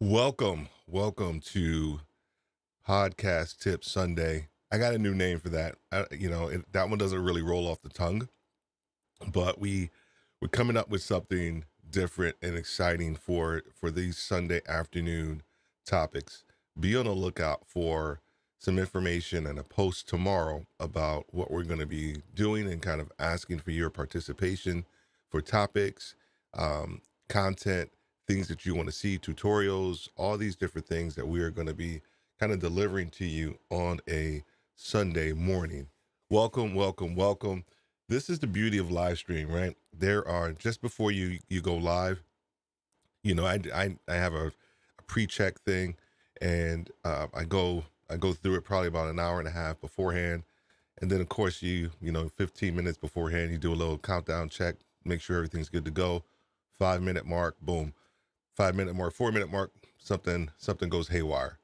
Welcome to Podcast Tip Sunday. I got a new name for that. That one doesn't really roll off the tongue, but we're coming up with something different and exciting for these Sunday afternoon topics. Be on the lookout for some information and a post tomorrow about what we're going to be doing and kind of asking for your participation for topics, content, things that you want to see, tutorials, all these different things that we are going to be kind of delivering to you on a Sunday morning. Welcome. This is the beauty of live stream, right? There are, just before you go live, I have a pre-check thing, and I go through it probably about an hour and a half beforehand, and then of course 15 minutes beforehand you do a little countdown check, make sure everything's good to go. 5 minute mark, boom. 5 minute mark, 4 minute mark, something goes haywire,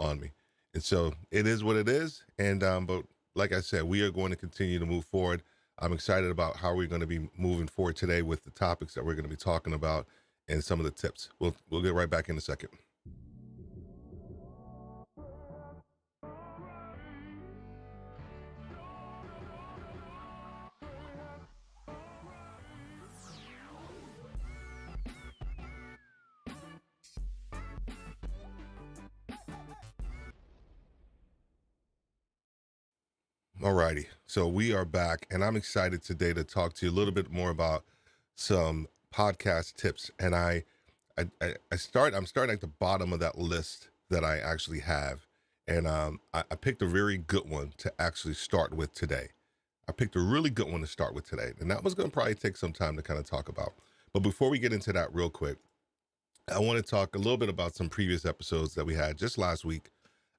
on me. And so it is what it is. And but like I said, we are going to continue to move forward. I'm excited about how we're going to be moving forward today with the topics that we're going to be talking about and some of the tips. We'll get right back in a second. Alrighty, so we are back, and I'm excited today to talk to you a little bit more about some podcast tips. And I'm starting at the bottom of that list that I actually have, and I picked a very good one to actually start with today. I picked a really good one to start with today, and that was going to probably take some time to kind of talk about. But before we get into that, real quick, I want to talk a little bit about some previous episodes that we had just last week.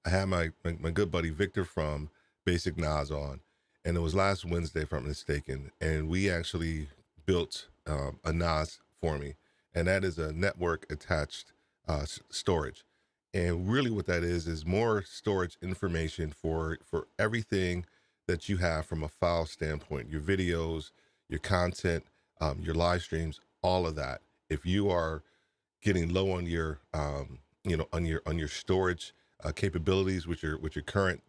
I had my good buddy Victor from Basic Nas on, and it was last Wednesday, if I'm mistaken, and we actually built a Nas for me, and that is a network attached storage. And really, what that is more storage information for everything that you have from a file standpoint, your videos, your content, your live streams, all of that. If you are getting low on your on your storage capabilities with your current,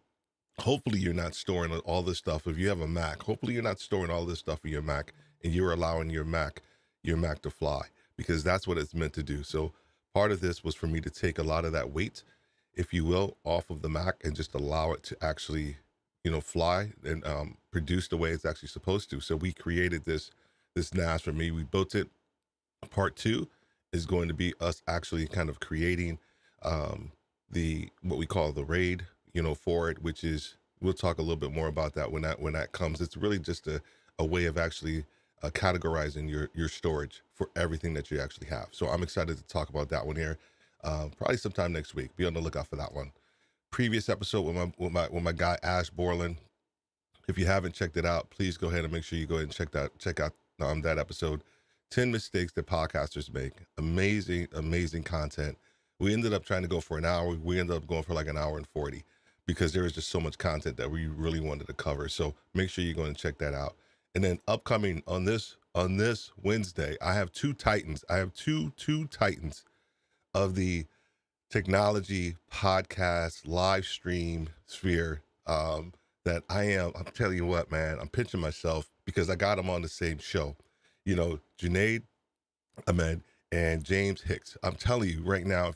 hopefully you're not storing all this stuff. If you have a Mac, hopefully you're not storing all this stuff in your Mac, and you're allowing your Mac to fly, because that's what it's meant to do. So part of this was for me to take a lot of that weight, if you will, off of the Mac and just allow it to actually fly and produce the way it's actually supposed to. So we created this NAS for me. We built it. Part two is going to be us actually kind of creating the what we call the RAID, for it, which is, we'll talk a little bit more about that when that comes. It's really just a way of actually categorizing your storage for everything that you actually have. So I'm excited to talk about that one here, probably sometime next week. Be on the lookout for that one. Previous episode with my guy Ash Borland. If you haven't checked it out, please go ahead and make sure you go ahead and check out that episode. 10 mistakes that podcasters make. Amazing content. We ended up trying to go for an hour. We ended up going for like an hour and 40, because there was just so much content that we really wanted to cover. So make sure you go and check that out. And then upcoming on this Wednesday, I have two titans. I have two titans of the technology podcast live stream sphere, I'm telling you what, man, I'm pinching myself because I got them on the same show. Junaid Ahmed and James Hicks. I'm telling you right now,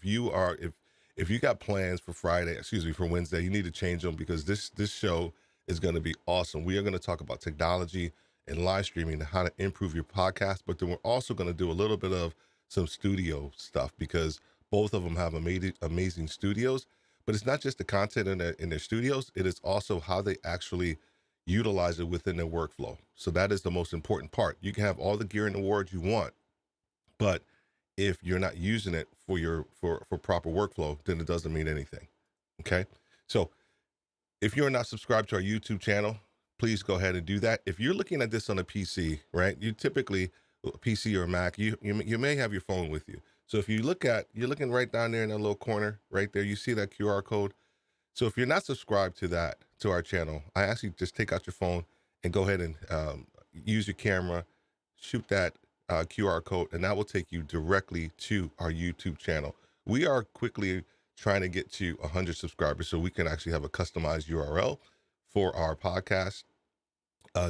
if you got plans for for Wednesday, you need to change them, because this show is going to be awesome. We are going to talk about technology and live streaming and how to improve your podcast, but then we're also going to do a little bit of some studio stuff, because both of them have amazing studios. But it's not just the content in their studios; it is also how they actually utilize it within their workflow. So that is the most important part. You can have all the gear and awards you want, but if you're not using it for proper workflow, then it doesn't mean anything. Okay. So if you're not subscribed to our YouTube channel, please go ahead and do that. If you're looking at this on a PC, right, you typically, a PC or a Mac, you may have your phone with you. So if you're looking right down there in that little corner right there, you see that QR code. So if you're not subscribed to our channel, I ask you just take out your phone and go ahead and use your camera, shoot that QR code, and that will take you directly to our YouTube channel. we are quickly trying to get to 100 subscribers so we can actually have a customized URL for our podcast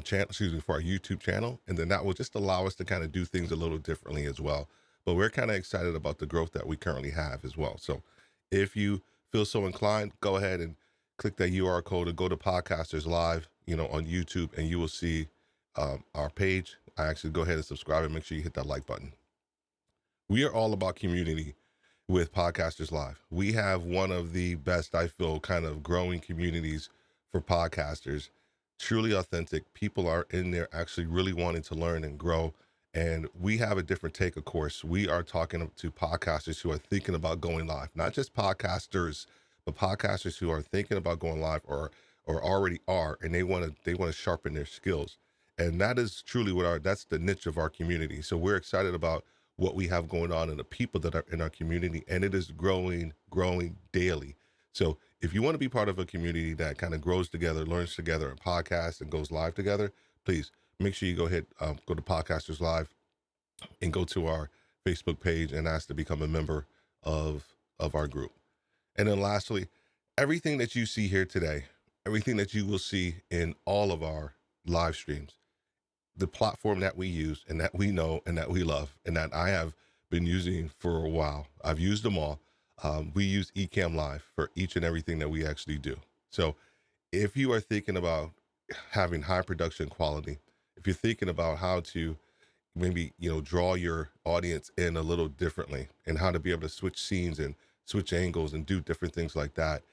channel, for our YouTube channel. And then that will just allow us to kind of do things a little differently as well. But we're kind of excited about the growth that we currently have as well. So if you feel so inclined, go ahead and click that URL code and go to Podcasters Live, on YouTube, and you will see our page. I actually go ahead and subscribe and make sure you hit that like button. We are all about community with Podcasters Live. We have one of the best, I feel, kind of growing communities for podcasters. Truly authentic. People are in there actually really wanting to learn and grow. And we have a different take, of course. We are talking to podcasters who are thinking about going live, not just podcasters, but podcasters who are thinking about going live or already are, and they want to sharpen their skills. And that is truly that's the niche of our community. So we're excited about what we have going on and the people that are in our community, and it is growing daily. So if you want to be part of a community that kind of grows together, learns together, and podcasts and goes live together, please make sure you go to Podcasters Live and go to our Facebook page and ask to become a member of our group. And then lastly, everything that you see here today, everything that you will see in all of our live streams, the platform that we use and that we know and that we love and that I have been using for a while. I've used them all. We use Ecamm Live for each and everything that we actually do. So if you are thinking about having high production quality, if you're thinking about how to maybe, draw your audience in a little differently and how to be able to switch scenes and switch angles and do different things like that,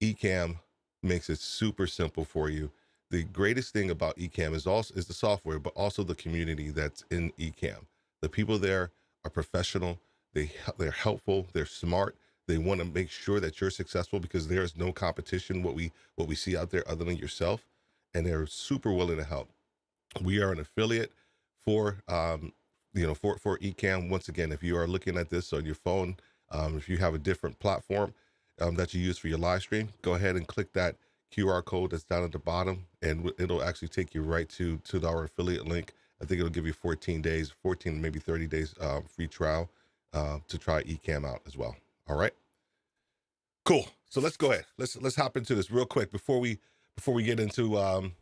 Ecamm makes it super simple for you. The greatest thing about Ecamm is the software, but also the community that's in Ecamm. The people there are professional. They're helpful. They're smart. They want to make sure that you're successful because there is no competition what we see out there other than yourself, and they're super willing to help. We are an affiliate for for Ecamm. Once again, if you are looking at this on your phone, if you have a different platform that you use for your live stream, go ahead and click that QR code that's down at the bottom, and it'll actually take you right to our affiliate link. I think it'll give you 14 maybe 30 days free trial to try Ecamm out as well. All right, cool. So let's go ahead. Let's hop into this real quick before we get into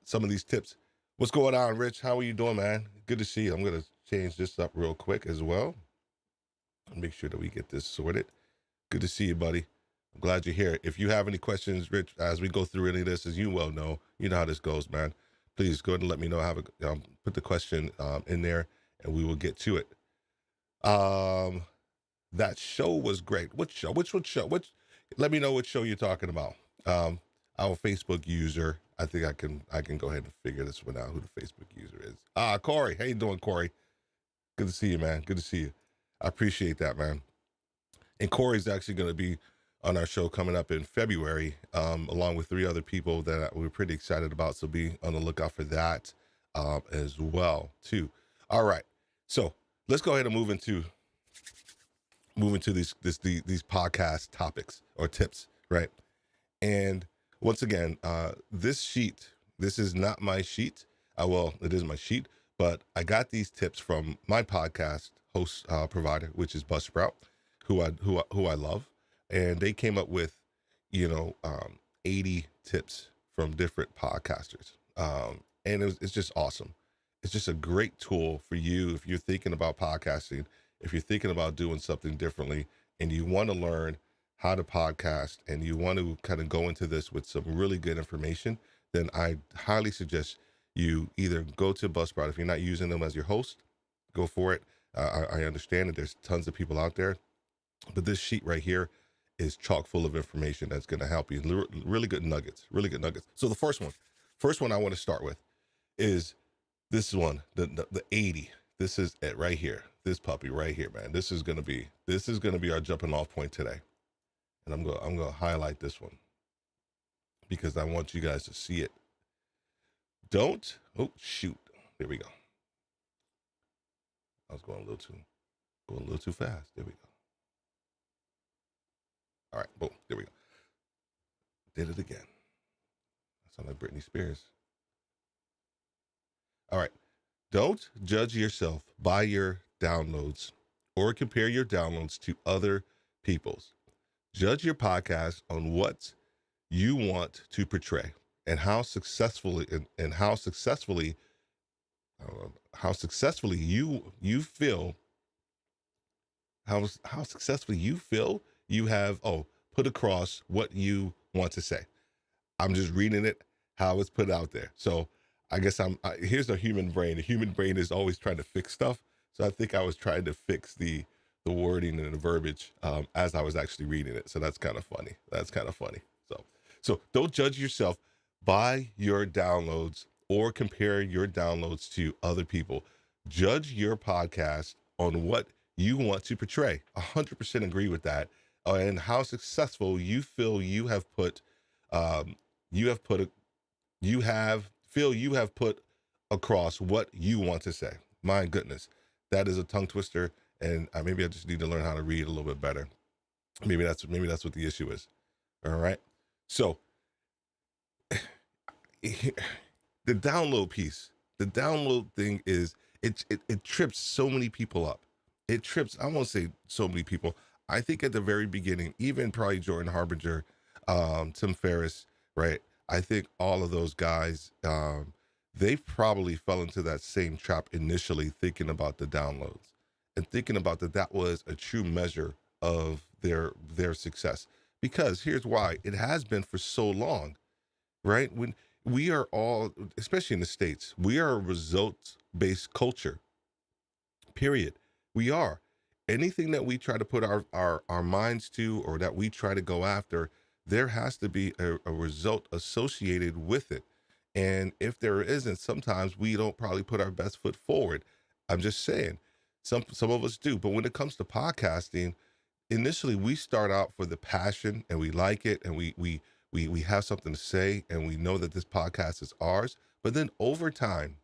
some of these tips. What's going on, Rich? How are you doing, man? Good to see you. I'm gonna change this up real quick as well. Make sure that we get this sorted. Good to see you, buddy. I'm glad you're here. If you have any questions, Rich, as we go through any of this, as you well know, you know how this goes, man. Please go ahead and let me know. Put the question in there, and we will get to it. That show was great. What show? Which show? Let me know what show you're talking about. Our Facebook user. I think I can go ahead and figure this one out. Who the Facebook user is? Corey. How you doing, Corey? Good to see you, man. Good to see you. I appreciate that, man. And Corey's actually going to be on our show coming up in February, along with 3 other people that we're pretty excited about. So be on the lookout for that as well, too. All right. So let's go ahead and move into these podcast topics or tips, right? And once again, this is not my sheet. Well, it is my sheet, but I got these tips from my podcast host provider, which is Buzzsprout, who I love. And they came up with, 80 tips from different podcasters. And it's just awesome. It's just a great tool for you if you're thinking about podcasting, if you're thinking about doing something differently and you want to learn how to podcast and you want to kind of go into this with some really good information, then I highly suggest you either go to Buzzsprout. If you're not using them as your host, go for it. I understand that there's tons of people out there, but this sheet right here is chock full of information that's going to help you. Really good nuggets. So the first one I want to start with is this one, the 80. This is it right here. This puppy right here, man. This is going to be our jumping off point today. And I'm going to highlight this one because I want you guys to see it. Oh, shoot. There we go. I was going a little too fast. There we go. All right, boom, there we go. Did it again. I sound like Britney Spears. All right, don't judge yourself by your downloads or compare your downloads to other peoples. Judge your podcast on what you want to portray and how successfully you feel how successfully you feel you have put across what you want to say. I'm just reading it how it's put out there. So I guess here's a human brain. The human brain is always trying to fix stuff. So I think I was trying to fix the wording and the verbiage as I was actually reading it. So that's kind of funny. So don't judge yourself by your downloads or compare your downloads to other people. Judge your podcast on what you want to portray. 100% agree with that. And how successful you feel you have put you have put across what you want to say. My goodness, that is a tongue twister, and maybe I just need to learn how to read a little bit better. Maybe that's what the issue is. All right. So the download piece, the download thing is it trips so many people up. It trips. I won't say so many people. I think at the very beginning, even probably Jordan Harbinger, Tim Ferriss, right? I think all of those guys, they probably fell into that same trap initially, thinking about the downloads and thinking about that was a true measure of their success. Because here's why: it has been for so long, right? When we are all, especially in the States, we are a results-based culture. Period. We are. Anything that we try to put our minds to, or that we try to go after, there has to be a result associated with it. And if there isn't, sometimes we don't probably put our best foot forward. I'm just saying, some of us do. But when it comes to podcasting, initially we start out for the passion and we like it, and we have something to say, and we know that this podcast is ours. But then over time,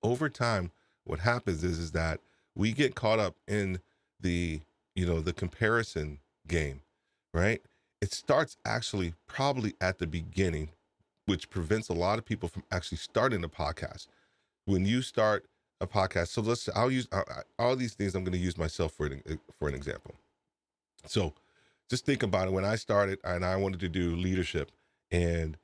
what happens is that we get caught up in the comparison game, right? It starts actually probably at the beginning, which prevents a lot of people from actually starting a podcast. When you start a podcast, so I'll use all these things. I'm going to use myself for an example. So just think about it. When I started and I wanted to do leadership, and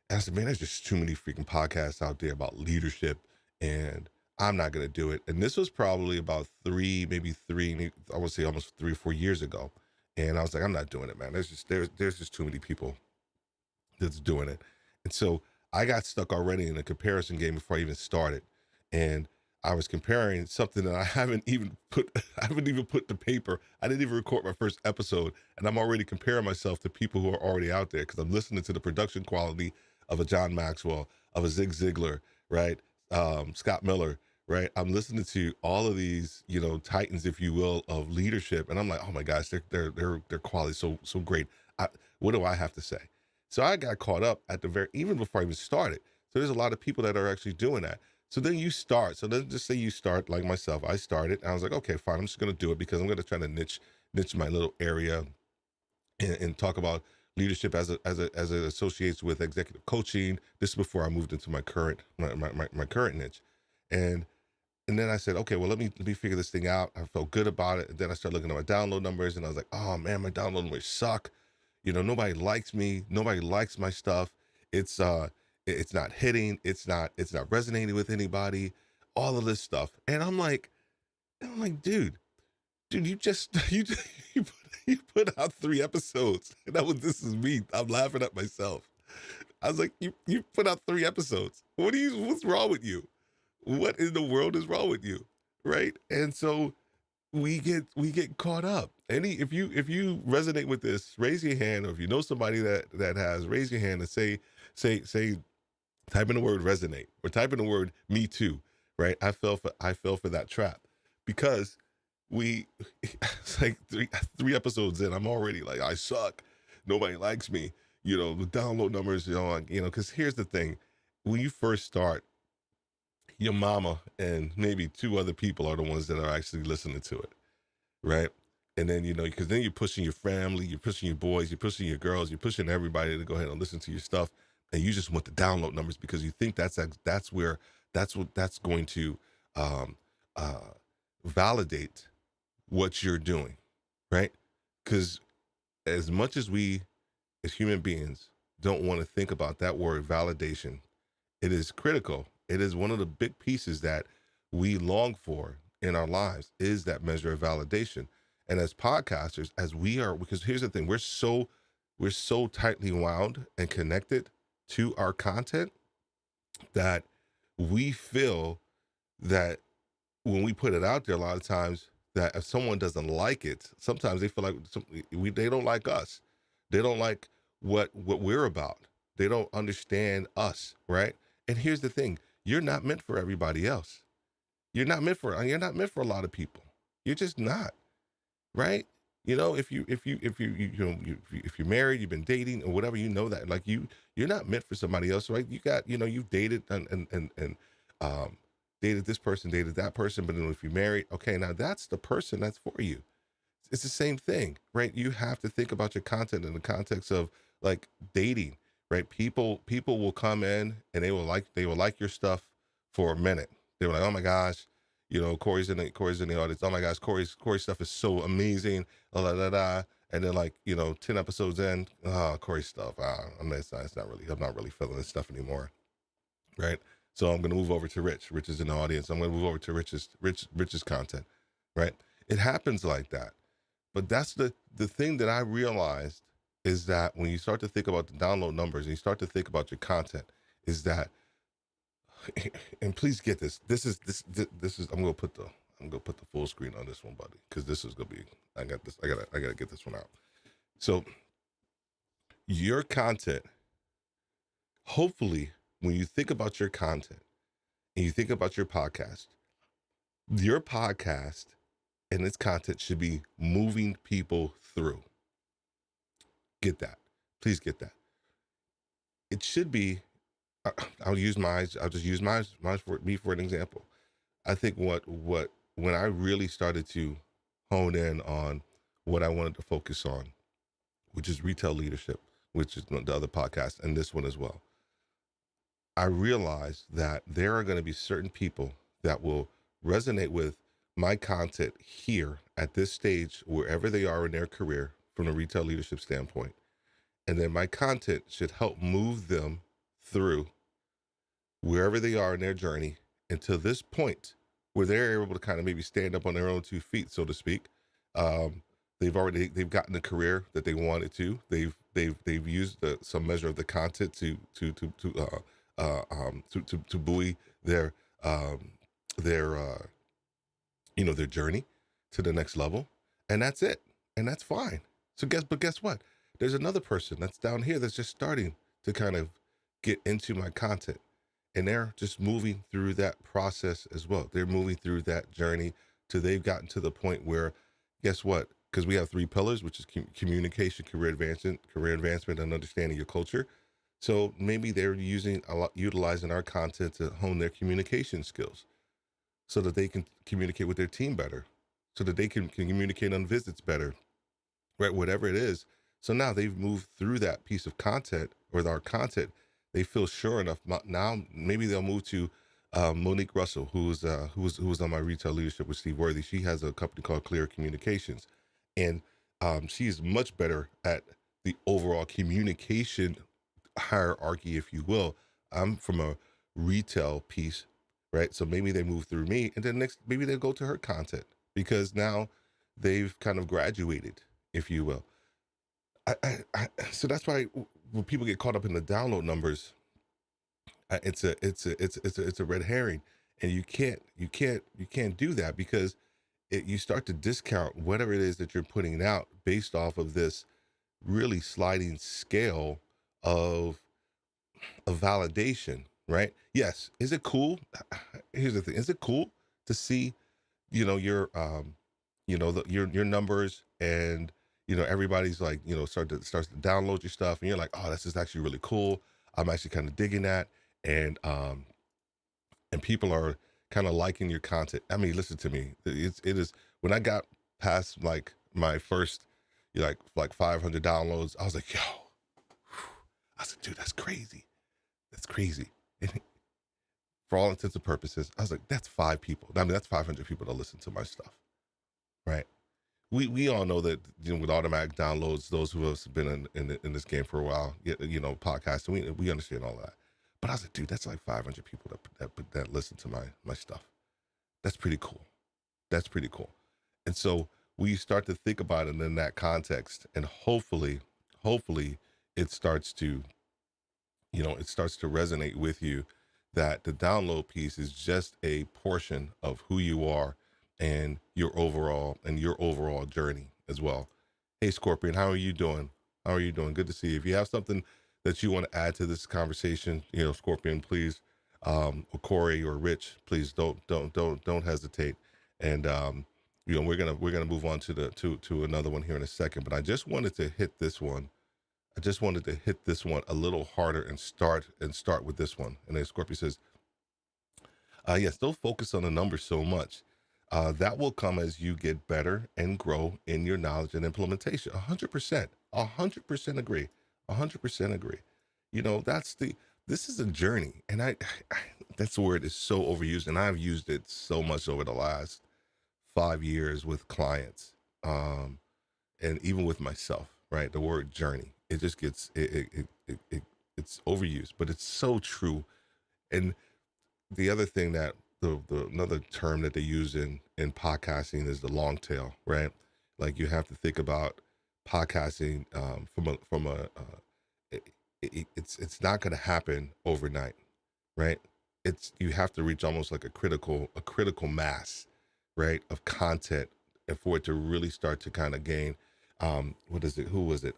I said, man, there's just too many freaking podcasts out there about leadership, and I'm not going to do it. And this was probably about I would say almost 3 or 4 years ago. And I was like, I'm not doing it, man. There's just too many people that's doing it. And so I got stuck already in a comparison game before I even started. And I was comparing something that I haven't even put to paper. I didn't even record my first episode. And I'm already comparing myself to people who are already out there, because I'm listening to the production quality of a John Maxwell, of a Zig Ziglar, right? Scott Miller, right? I'm listening to all of these, titans, if you will, of leadership, and I'm like, oh my gosh, their quality is so great. What do I have to say? So I got caught up even before I even started. So there's a lot of people that are actually doing that. So then you start. So let's just say you start like myself. I started, and I was like, okay, fine. I'm just going to do it because I'm going to try to niche my little area and talk about leadership as it associates with executive coaching. This is before I moved into my current niche, and then I said, okay, well, let me figure this thing out. I felt good about it. And then I started looking at my download numbers, and I was like, oh man, my download numbers suck. Nobody likes me. Nobody likes my stuff. It's not hitting. It's not resonating with anybody. All of this stuff, and I'm like, dude, you you put out 3 episodes, and this is me. I'm laughing at myself. I was like, you put out 3 episodes. What's wrong with you? What in the world is wrong with you, right? And so we get caught up. If you resonate with this, raise your hand, or if you know somebody that has, raise your hand and say, type in the word resonate, or type in the word me too, right? I fell for that trap, because it's like three episodes in, I'm already like, I suck. Nobody likes me. The download numbers, because here's the thing: when you first start, your mama and maybe 2 other people are the ones that are actually listening to it, right? And then, because then you're pushing your family, you're pushing your boys, you're pushing your girls, you're pushing everybody to go ahead and listen to your stuff, and you just want the download numbers because you think that's going to validate what you're doing, right? Because as much as we as human beings don't want to think about that word validation, it is critical. It is one of the big pieces that we long for in our lives, is that measure of validation. And as podcasters, as we are, because here's the thing, we're so tightly wound and connected to our content that we feel that when we put it out there, a lot of times, that if someone doesn't like it, sometimes they feel like they don't like us. They don't like what we're about. They don't understand us, right? And here's the thing: you're not meant for everybody else. You're not meant for a lot of people. You're just not, right? If you're married, you've been dating or whatever, that, like, you're not meant for somebody else, right? You've dated and dated this person, dated that person, but then if you're married, okay, now that's the person that's for you. It's the same thing, right? You have to think about your content in the context of, like, dating, right? People will come in and they will like your stuff for a minute. They were like, oh my gosh, Corey's in the audience. Oh my gosh, Corey's stuff is so amazing. La da da. And then, like, 10 episodes in, Corey's stuff. I'm not really feeling this stuff anymore. Right. So I'm gonna move over to Rich. Rich is in the audience. I'm gonna move over to Rich's content. Right. It happens like that. But that's the thing that I realized, is that when you start to think about the download numbers and you start to think about your content, is that, and please get this. This is I'm gonna put the full screen on this one, buddy, because this is gonna be, I got this. I gotta get this one out. So your content, hopefully, when you think about your content and you think about your podcast and its content should be moving people through. Get that. Please get that. It should be, I'll just use mine for an example. I think when I really started to hone in on what I wanted to focus on, which is retail leadership, which is the other podcast and this one as well, I realized that there are going to be certain people that will resonate with my content here at this stage, wherever they are in their career from a retail leadership standpoint. And then my content should help move them through wherever they are in their journey until this point where they're able to kind of maybe stand up on their own 2 feet, so to speak. They've gotten the career that they wanted to. They've used some measure of the content to buoy their their journey to the next level, and that's it, and that's fine. But guess what? There's another person that's down here that's just starting to kind of get into my content, and they're just moving through that process as well. They're moving through that journey till they've gotten to the point where, guess what? Because we have 3 pillars, which is communication, career advancement, and understanding your culture. So maybe they're utilizing our content to hone their communication skills, so that they can communicate with their team better, so that they can communicate on visits better, right? Whatever it is. So now they've moved through that piece of content, or our content. They feel sure enough. Now maybe they'll move to Monique Russell, who was on my retail leadership with Steve Worthy. She has a company called Clear Communications, and she's much better at the overall communication hierarchy, if you will. I'm from a retail piece, right? So maybe they move through me, and then next, maybe they go to her content, because now they've kind of graduated, if you will. So that's why when people get caught up in the download numbers, it's a red herring, and you can't do that, because you start to discount whatever it is that you're putting out based off of this really sliding scale of validation, right? Yes. Is it cool? Here's the thing. Is it cool to see, your your numbers, and everybody's like, starts to download your stuff, and you're like, oh, this is actually really cool. I'm actually kind of digging that. And people are kind of liking your content. I mean, listen to me. It is, when I got past like my first, like 500 downloads, I was like, yo, I was like, dude, that's crazy. That's crazy. And for all intents and purposes, I was like, that's 5 people. I mean, that's 500 people that listen to my stuff, right? we all know that, with automatic downloads, those who have been in this game for a while, podcasting, we understand all of that. But I was like, dude, that's like 500 people that listen to my stuff. That's pretty cool. That's pretty cool. And so we start to think about it in that context, and hopefully it starts to, it starts to resonate with you that the download piece is just a portion of who you are and your overall journey as well. Hey Scorpion, how are you doing? How are you doing? Good to see you. If you have something that you want to add to this conversation, Scorpion, please, or Corey or Rich, please don't hesitate. And we're gonna move on to another one here in a second. But I just wanted to hit this one. A little harder and start with this one. And then Scorpio says, yes, don't focus on the numbers so much. That will come as you get better and grow in your knowledge and implementation. 100%. 100% agree. 100% agree. This is a journey. And that's the word is so overused. And I've used it so much over the last 5 years with clients. And even with myself, right? The word journey, it just gets, it's overused, but it's so true. And the other thing that another term that they use in podcasting is the long tail, right? Like you have to think about podcasting it's not going to happen overnight, right? You have to reach almost like a critical mass, right, of content, and for it to really start to kind of gain, what is it? Who was it?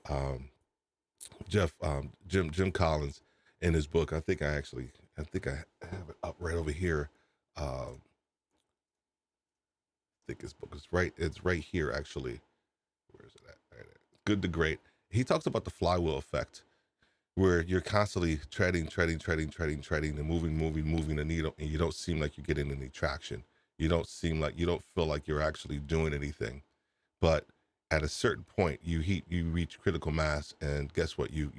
Jim Collins in his book. I think I have it up right over here. I think his book is right. It's right here, actually. Where is it at? Right. Good to Great. He talks about the flywheel effect, where you're constantly treading and moving the needle, and you don't seem like you're getting any traction. You don't feel like you're actually doing anything. But at a certain point, you reach critical mass, and guess what? You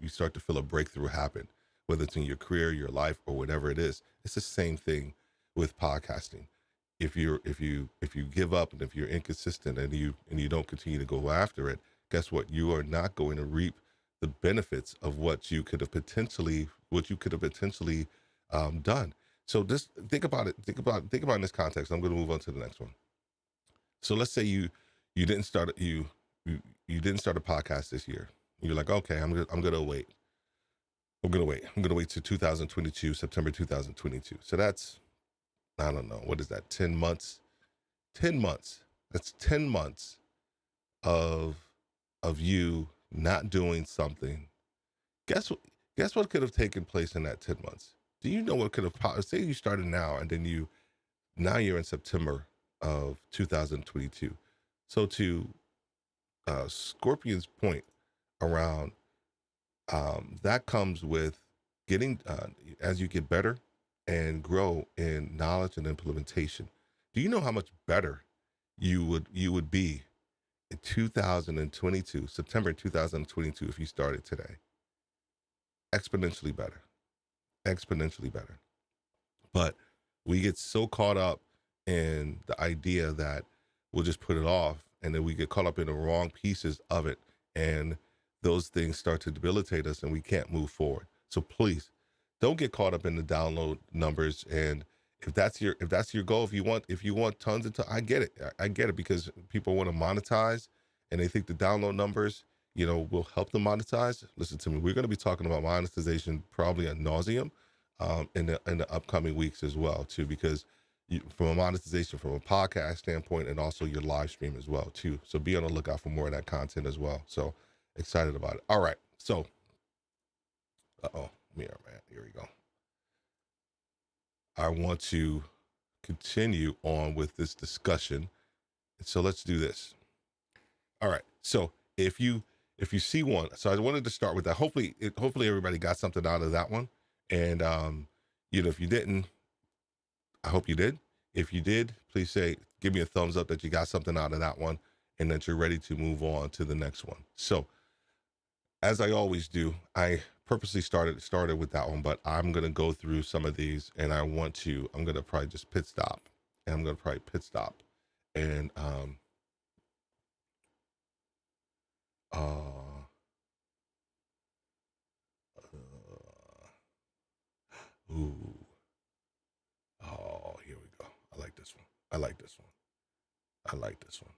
start to feel a breakthrough happen, whether it's in your career, your life, or whatever it is. It's the same thing with podcasting. If you give up, and if you're inconsistent, and you don't continue to go after it, guess what? You are not going to reap the benefits of what you could have potentially done. So just think about it. Think about in this context. I'm going to move on to the next one. So let's say you didn't start a podcast this year. You're like, okay, I'm gonna wait. I'm gonna wait to 2022, September 2022. So that's, I don't know, what is that? 10 months. 10 months. That's 10 months of you not doing something. Guess what could have taken place in that 10 months? Do you know what could have, say you started now, and then now you're in September of 2022. So to Scorpion's point around, that comes with getting, as you get better and grow in knowledge and implementation. Do you know how much better you would be in 2022, September 2022, if you started today? Exponentially better. But we get so caught up in the idea that we'll just put it off, and then we get caught up in the wrong pieces of it, and those things start to debilitate us, and we can't move forward. So please don't get caught up in the download numbers. And if that's your goal, if you want tons of time, I get it, because people want to monetize, and they think the download numbers, will help them monetize. Listen to me. We're going to be talking about monetization probably ad nauseum in the upcoming weeks as well too, because from a monetization, from a podcast standpoint, and also your live stream as well too. So be on the lookout for more of that content as well. So excited about it. All right. So, mirror man, here we go. I want to continue on with this discussion. So let's do this. All right. So if you see one, so I wanted to start with that. Hopefully everybody got something out of that one. And, if you didn't, I hope you did. If you did, please give me a thumbs up that you got something out of that one, and that you're ready to move on to the next one. So as I always do, I purposely started with that one, but I'm going to go through some of these, and I'm going to probably just pit stop, and Uh, ooh. Oh, here we go. I like this one. I like this one. I like this one.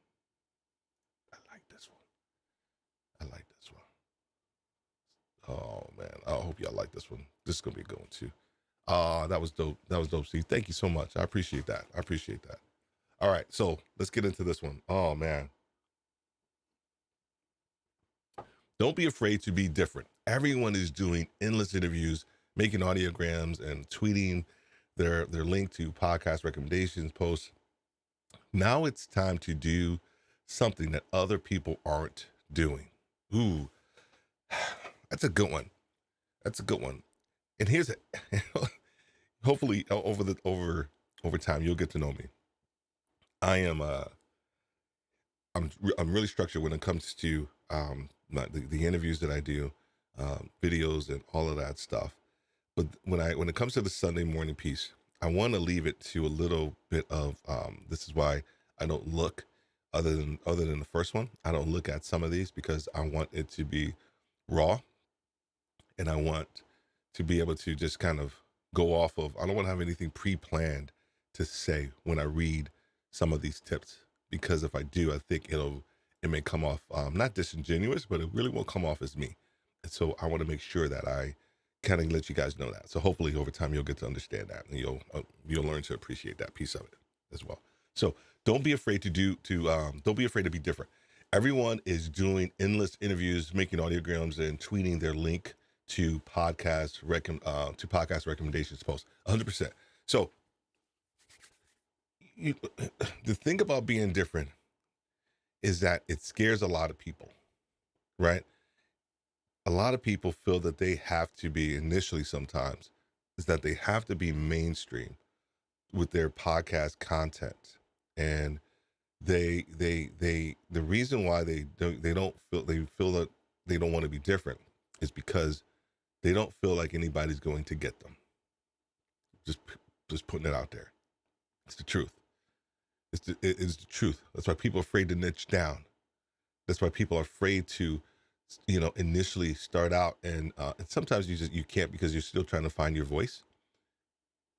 I like this one. I like this one. Oh man, I hope y'all like this one. This is gonna be a good one too. That was dope. That was dope, Steve. Thank you so much. I appreciate that. I appreciate that. All right, so let's get into this one. Oh man, don't be afraid to be different. Everyone is doing endless interviews, making audiograms, and tweeting their link to podcast recommendations posts. Now it's time to do something that other people aren't doing. Ooh, that's a good one. That's a good one. And here's it. Hopefully, over time, you'll get to know me. I am I'm really structured when it comes to the interviews that I do, videos and all of that stuff. But when it comes to the Sunday morning piece, I want to leave it to a little bit of this is why I don't look other than the first one. I don't look at some of these because I want it to be raw, and I want to be able to just kind of go off of. I don't want to have anything pre-planned to say when I read some of these tips, because if I do, I think it may come off not disingenuous, but it really won't come off as me. And so I want to make sure that I kind of let you guys know that. So hopefully over time you'll get to understand that, and you'll learn to appreciate that piece of it as well. So don't be afraid don't be afraid to be different. Everyone is doing endless interviews, making audiograms, and tweeting their link to podcast recommendations posts. 100%. So the thing about being different is that it scares a lot of people, right? A lot of people feel that they have to be initially sometimes is that they have to be mainstream with their podcast content. And the reason why they feel that they don't want to be different is because they don't feel like anybody's going to get them. Just putting it out there. It's the truth. It's the truth. That's why people are afraid to niche down. That's why people are afraid to, initially start out, and sometimes you can't because you're still trying to find your voice.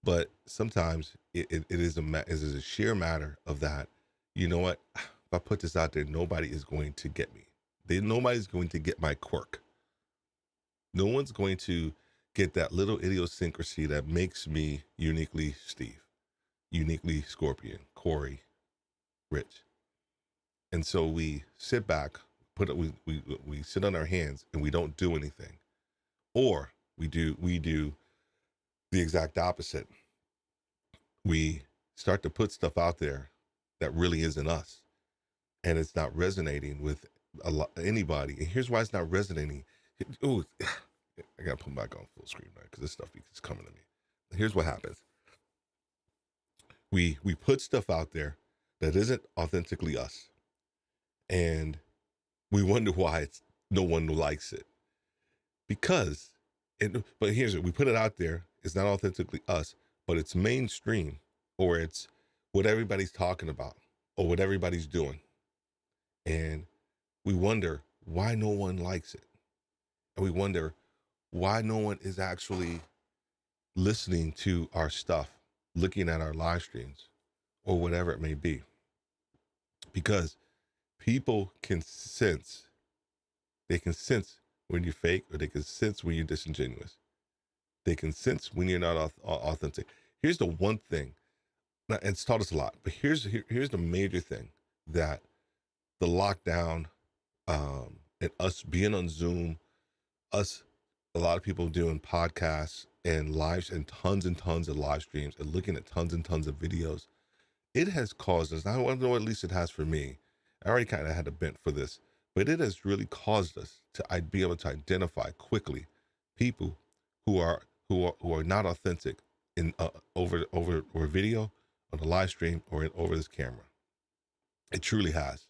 But sometimes it is a sheer matter of that. You know what? If I put this out there, nobody is going to get me. Nobody's going to get my quirk. No one's going to get that little idiosyncrasy that makes me uniquely Steve, uniquely Scorpion, Corey, Rich. And so we sit back, we sit on our hands, and we don't do anything. Or we do the exact opposite. We start to put stuff out there that really isn't us, and it's not resonating with anybody. And here's why it's not resonating. Oh, I gotta put back on full screen now because this stuff is coming to me. Here's what happens. We put stuff out there that isn't authentically us, and we wonder why no one likes it. But here's it. We put it out there. It's not authentically us, but it's mainstream, or it's what everybody's talking about, or what everybody's doing. And we wonder why no one likes it. And we wonder why no one is actually listening to our stuff, looking at our live streams, or whatever it may be. Because people can sense. They can sense when you're fake, or they can sense when you're disingenuous. They can sense when you're not authentic. Here's the one thing, and it's taught us a lot, but here's the major thing that the lockdown, and us being on Zoom, a lot of people doing podcasts and lives and tons of live streams and looking at tons and tons of videos, it has caused us, I know at least it has for me. I already kind of had a bent for this, but it has really caused us to be able to identify quickly people who are not authentic in over video, on a live stream, or over this camera. It truly has.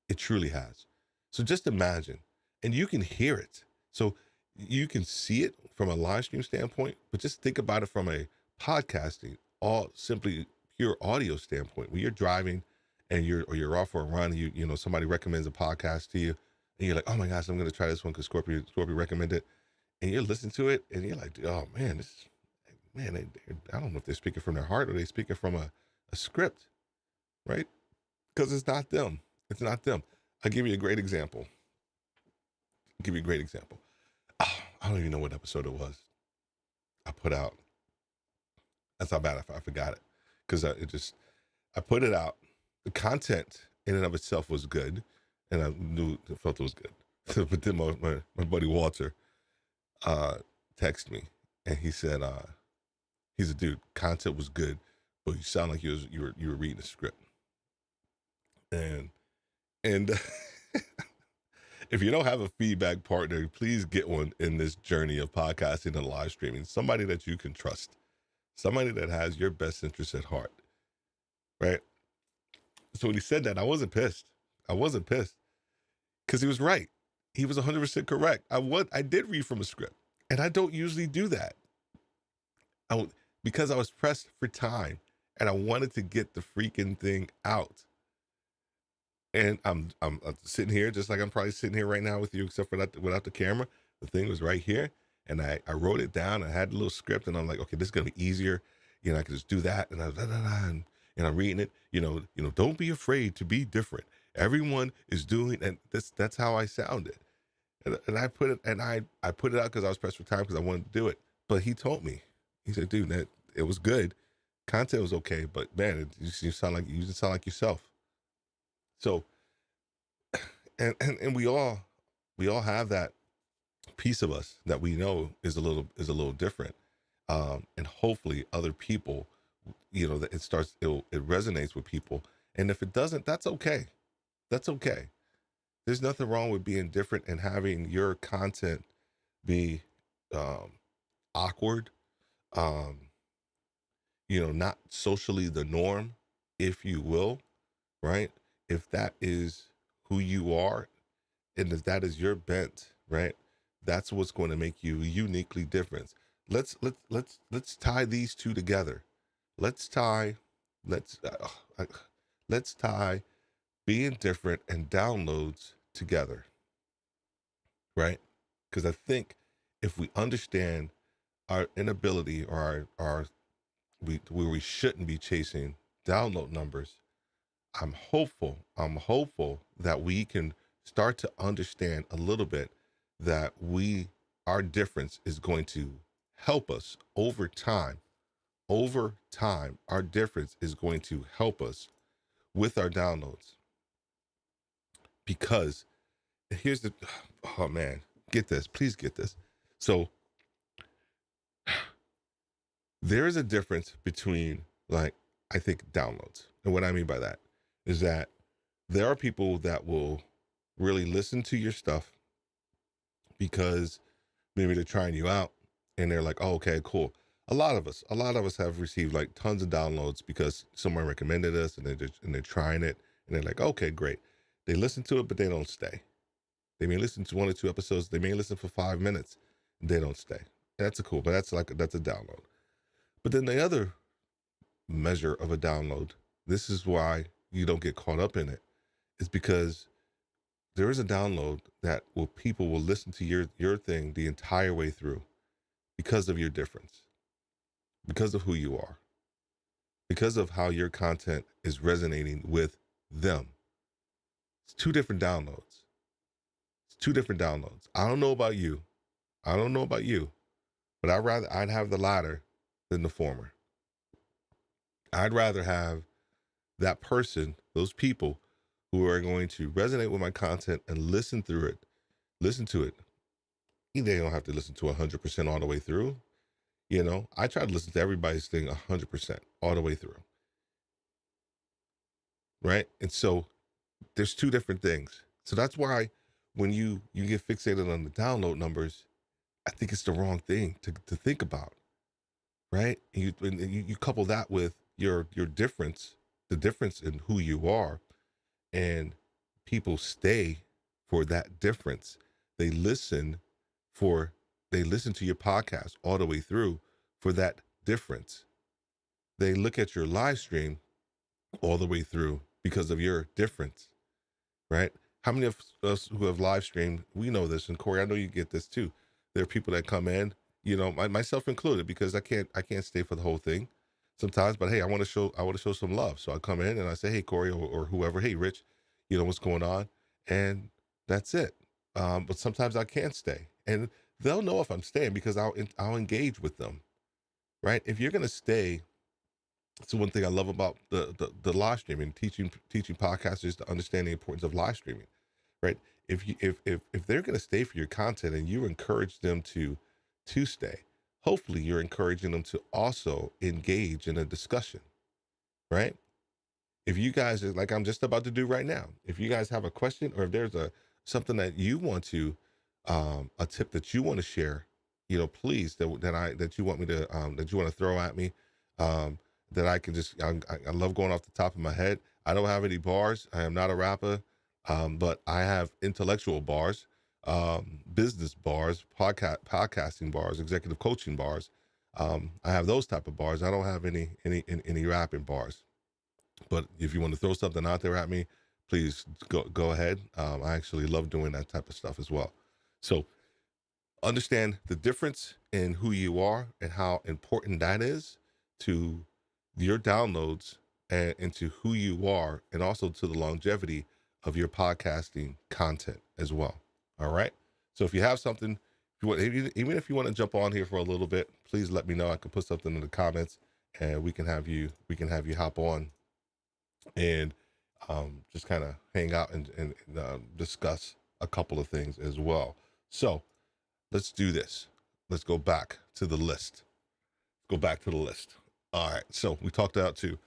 It truly has. So just imagine, and you can hear it. So you can see it from a live stream standpoint, but just think about it from a podcasting, all simply pure audio standpoint. When you're driving and you're off for a run, somebody recommends a podcast to you, and you're like, oh my gosh, I'm going to try this one because Scorpio recommended, and you're listening to it, and you're like, oh man, I don't know if they're speaking from their heart or they're speaking from a script, right? Because it's not them. It's not them. I'll give you a great example. Oh, I don't even know what episode it was I put out. That's how bad I forgot it. Because I put it out. The content in and of itself was good. And I felt it was good. But then my buddy Walter texted me. And he said, he's a dude, content was good, but you sound like you were reading a script. And if you don't have a feedback partner, please get one in this journey of podcasting and live streaming. Somebody that you can trust, somebody that has your best interests at heart, right? So when he said that, I wasn't pissed because he was right. He was 100% correct. I did read from a script, and I don't usually do that. Because I was pressed for time, and I wanted to get the freaking thing out. And I'm sitting here just like I'm probably sitting here right now with you, except for without the camera. The thing was right here, and I wrote it down. I had a little script, and I'm like, okay, this is gonna be easier. I can just do that, and and I'm reading it. Don't be afraid to be different. Everyone is doing, and that's how I sounded. And I put it out because I was pressed for time because I wanted to do it. But he told me, he said, dude, it was good. Content was okay, but man, you sound like yourself. So, and we all have that piece of us that we know is a little different, and hopefully other people, that it resonates with people, and if it doesn't, that's okay. There's nothing wrong with being different and having your content be awkward, not socially the norm, if you will, right? If that is who you are, and if that is your bent, right? That's what's going to make you uniquely different. Let's tie these two together. Let's tie being different and downloads together, right? Because I think if we understand our inability or where we shouldn't be chasing download numbers, I'm hopeful that we can start to understand a little bit that our difference is going to help us over time. Over time, our difference is going to help us with our downloads. Because here's oh man, please get this. So there is a difference between, like, I think downloads. And what I mean by that is that there are people that will really listen to your stuff because maybe they're trying you out and they're like, oh, okay, cool. A lot of us have received like tons of downloads because someone recommended us and they're trying it and they're like, okay, great. They listen to it, but they don't stay. They may listen to 1 or 2 episodes. They may listen for 5 minutes. They don't stay. That's cool, but that's a download. But then the other measure of a download, this is why you don't get caught up in it, is because there is a download that people will listen to your thing the entire way through because of your difference, because of who you are, because of how your content is resonating with them. It's 2 different downloads. I don't know about you, but I'd have the latter than the former. I'd rather have that person, those people who are going to resonate with my content and listen to it. They don't have to listen to 100% all the way through. I try to listen to everybody's thing 100% all the way through. Right? And so there's 2 different things. So that's why when you get fixated on the download numbers, I think it's the wrong thing to think about. Right? And you couple that with your difference, the difference in who you are, and people stay for that difference. They listen to your podcast all the way through for that difference. They look at your live stream all the way through because of your difference, right? How many of us who have live streamed, we know this, and Corey, I know you get this too. There are people that come in, myself included, because I can't stay for the whole thing sometimes. But hey, I want to show some love, so I come in and I say, hey, Corey, or whoever, hey, Rich, what's going on, and that's it. But sometimes I can't stay, and they'll know if I'm staying because I'll engage with them, right? If you're gonna stay, it's the one thing I love about the live streaming, teaching podcasters to understand the importance of live streaming, right? If they're going to stay for your content and you encourage them to stay, hopefully you're encouraging them to also engage in a discussion, right? If you guys are like I'm just about to do right now, if you guys have a question, or if there's something that you want to a tip that you want to share, please, that you want me to that you want to throw at me, um that I can just I love going off the top of my head. I don't have any bars. I am not a rapper, but I have intellectual bars, business bars, podcasting bars, executive coaching bars. I have those type of bars. I don't have any rapping bars. But if you want to throw something out there at me, please go ahead. I actually love doing that type of stuff as well. So understand the difference in who you are and how important that is to your downloads and into who you are, and also to the longevity of your podcasting content as well. All right. So if you have something, if you want, even if you want to jump on here for a little bit, please let me know. I can put something in the comments, and we can have you hop on and just kind of hang out and discuss a couple of things as well. So let's do this. Let's go back to the list. All right. So we talked out to,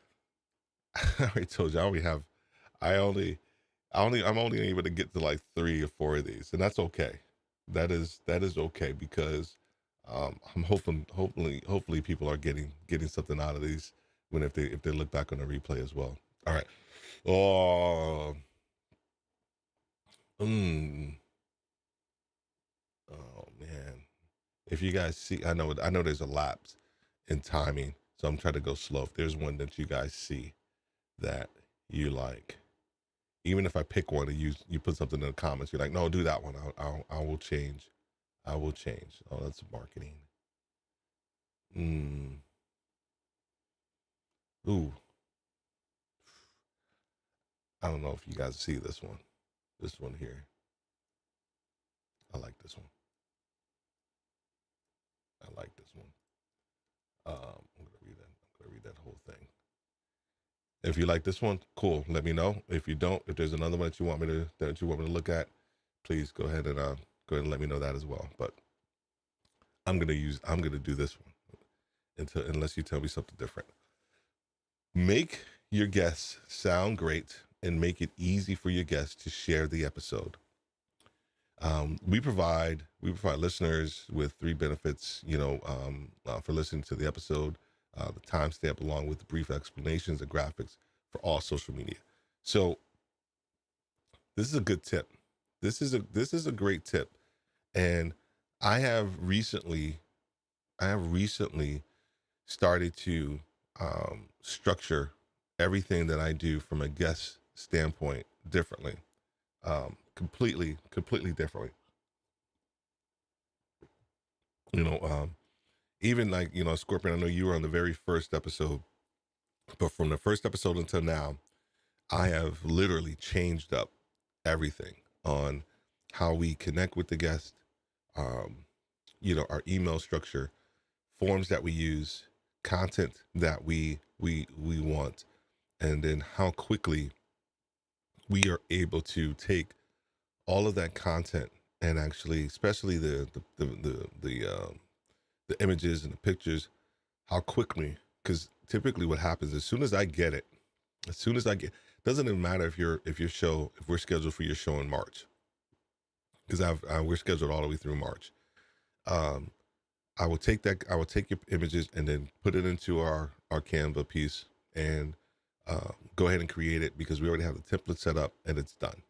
I already told you, I'm only able to get to like 3 or 4 of these, and that's okay. That is okay, because I'm hopefully people are getting something out of these if they look back on the replay as well. All right. Oh, oh man. If you guys see, I know there's a lapse in timing, so I'm trying to go slow. If there's one that you guys see that you like, even if I pick one and you put something in the comments, you're like, no, do that one. I will change. I will change. Oh, that's marketing. Ooh, I don't know if you guys see this one. This one here. I like this one. I like this one. I'm gonna read that whole thing. If you like this one, cool. Let me know. If you don't, if there's another one that you want me to look at, please go ahead and let me know that as well. But I'm gonna do this one unless you tell me something different. Make your guests sound great and make it easy for your guests to share the episode. We provide listeners with 3 benefits, for listening to the episode: the timestamp, along with the brief explanations and graphics for all social media. So this is a good tip. This is a great tip, and I have recently started to structure everything that I do from a guest standpoint differently, completely differently. Even like, Scorpion, I know you were on the very first episode, but from the first episode until now, I have literally changed up everything on how we connect with the guest, our email structure, forms that we use, content that we want, and then how quickly we are able to take all of that content and actually, especially the images and the pictures, how quickly, because typically what happens, as soon as I get, doesn't even matter if we're scheduled for your show in March, because we're scheduled all the way through March. I will take your images and then put it into our Canva piece, and go ahead and create it, because we already have the template set up and it's done.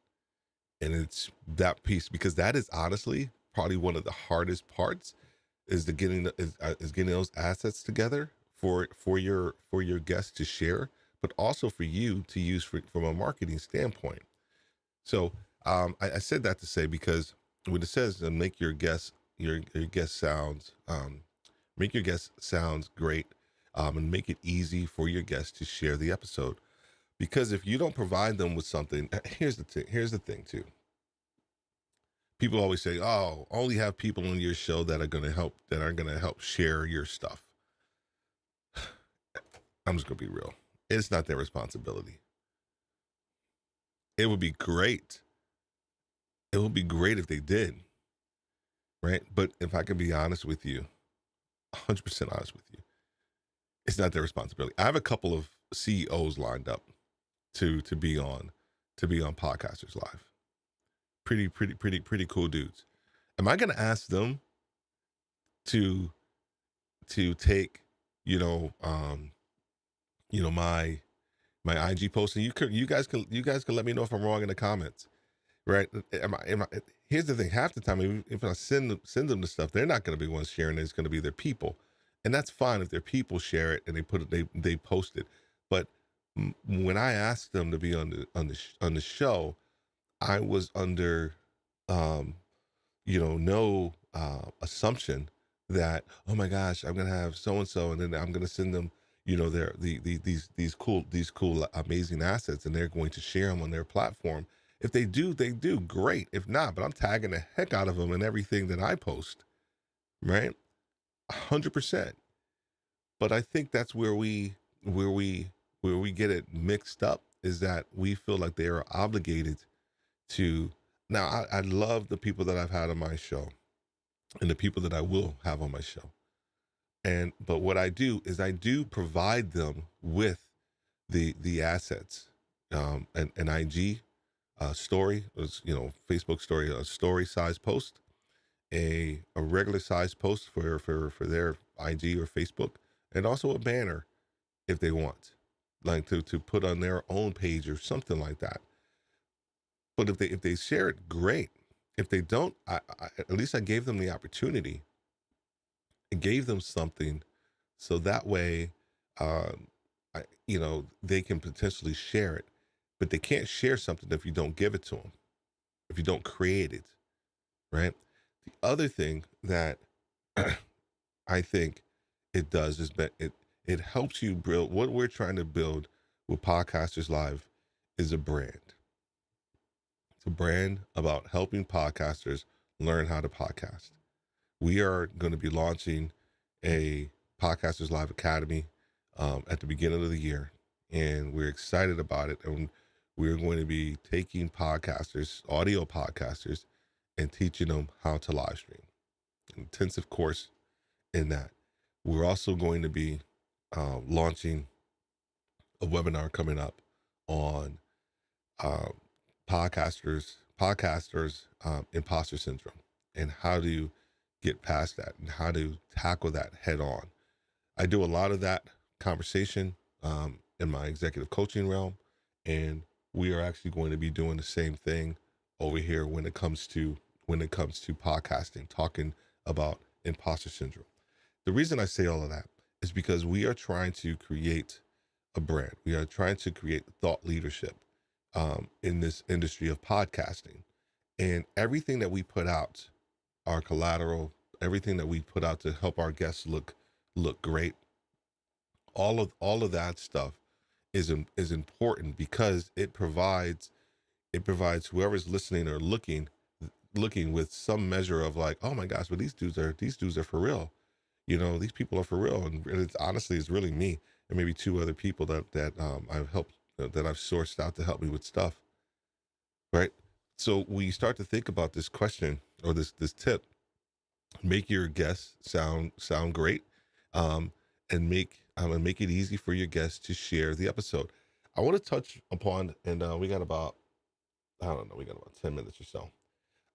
And it's that piece, because that is honestly probably one of the hardest parts, is getting those assets together for your guests to share, but also for you to use from a marketing standpoint. So I said that to say because when it says make your guest sounds make your guest sounds great, and make it easy for your guests to share the episode. Because if you don't provide them with something, here's the thing too. People always say, "Oh, only have people on your show that are going to help share your stuff." I'm just going to be real. It's not their responsibility. It would be great. It would be great if they did, right? But if I can be honest with you, 100% honest with you, it's not their responsibility. I have a couple of CEOs lined up to be on Podcasters Live. Pretty cool dudes. Am I going to ask them to take, you know, my IG post, and you guys can let me know if I'm wrong in the comments, right? Here's the thing: half the time, if I send them the stuff, they're not going to be ones sharing it. It's going to be their people, and that's fine if their people share it and they post it. But when I asked them to be on the show, I was under no assumption that, oh my gosh, I'm gonna have so and so, and then I'm gonna send them, these cool amazing assets, and they're going to share them on their platform. If they do, they do great. If not, but I'm tagging the heck out of them in everything that I post, right? 100%. But I think that's where we get it mixed up, is that we feel like they are obligated to. Now, I love the people that I've had on my show and the people that I will have on my show. But what I do is I do provide them with the assets, an IG story, Facebook story, a story size post, a regular size post for their IG or Facebook, and also a banner if they want, like to put on their own page or something like that. But if they share it, great. If they don't, I at least I gave them the opportunity. I gave them something, so that way, um, they can potentially share it. But they can't share something if you don't give it to them, if you don't create it, right? The other thing that I think it does is that it helps you build what we're trying to build with Podcasters Live is a brand. It's a brand about helping podcasters learn how to podcast. We are going to be launching a Podcasters Live Academy at the beginning of the year, and we're excited about it. And we're going to be taking podcasters, audio podcasters, and teaching them how to live stream. An intensive course in that. We're also going to be launching a webinar coming up on uh, podcasters imposter syndrome, and how to get past that and how to tackle that head on. I do a lot of that conversation in my executive coaching realm, and we are actually going to be doing the same thing over here when it comes to podcasting, talking about imposter syndrome. The reason I say all of that is because we are trying to create a brand. We are trying to create thought leadership in this industry of podcasting, and everything that we put out, our collateral, everything that we put out to help our guests look great, all of that stuff is important, because it provides whoever's listening or looking with some measure of like, oh my gosh, but these dudes are for real. These people are for real, and it's really me and maybe two other people that I've helped, that I've sourced out to help me with stuff, right? So we start to think about this question, or this tip: make your guests sound great, and make it easy for your guests to share the episode. I want to touch upon, and we got about 10 minutes or so.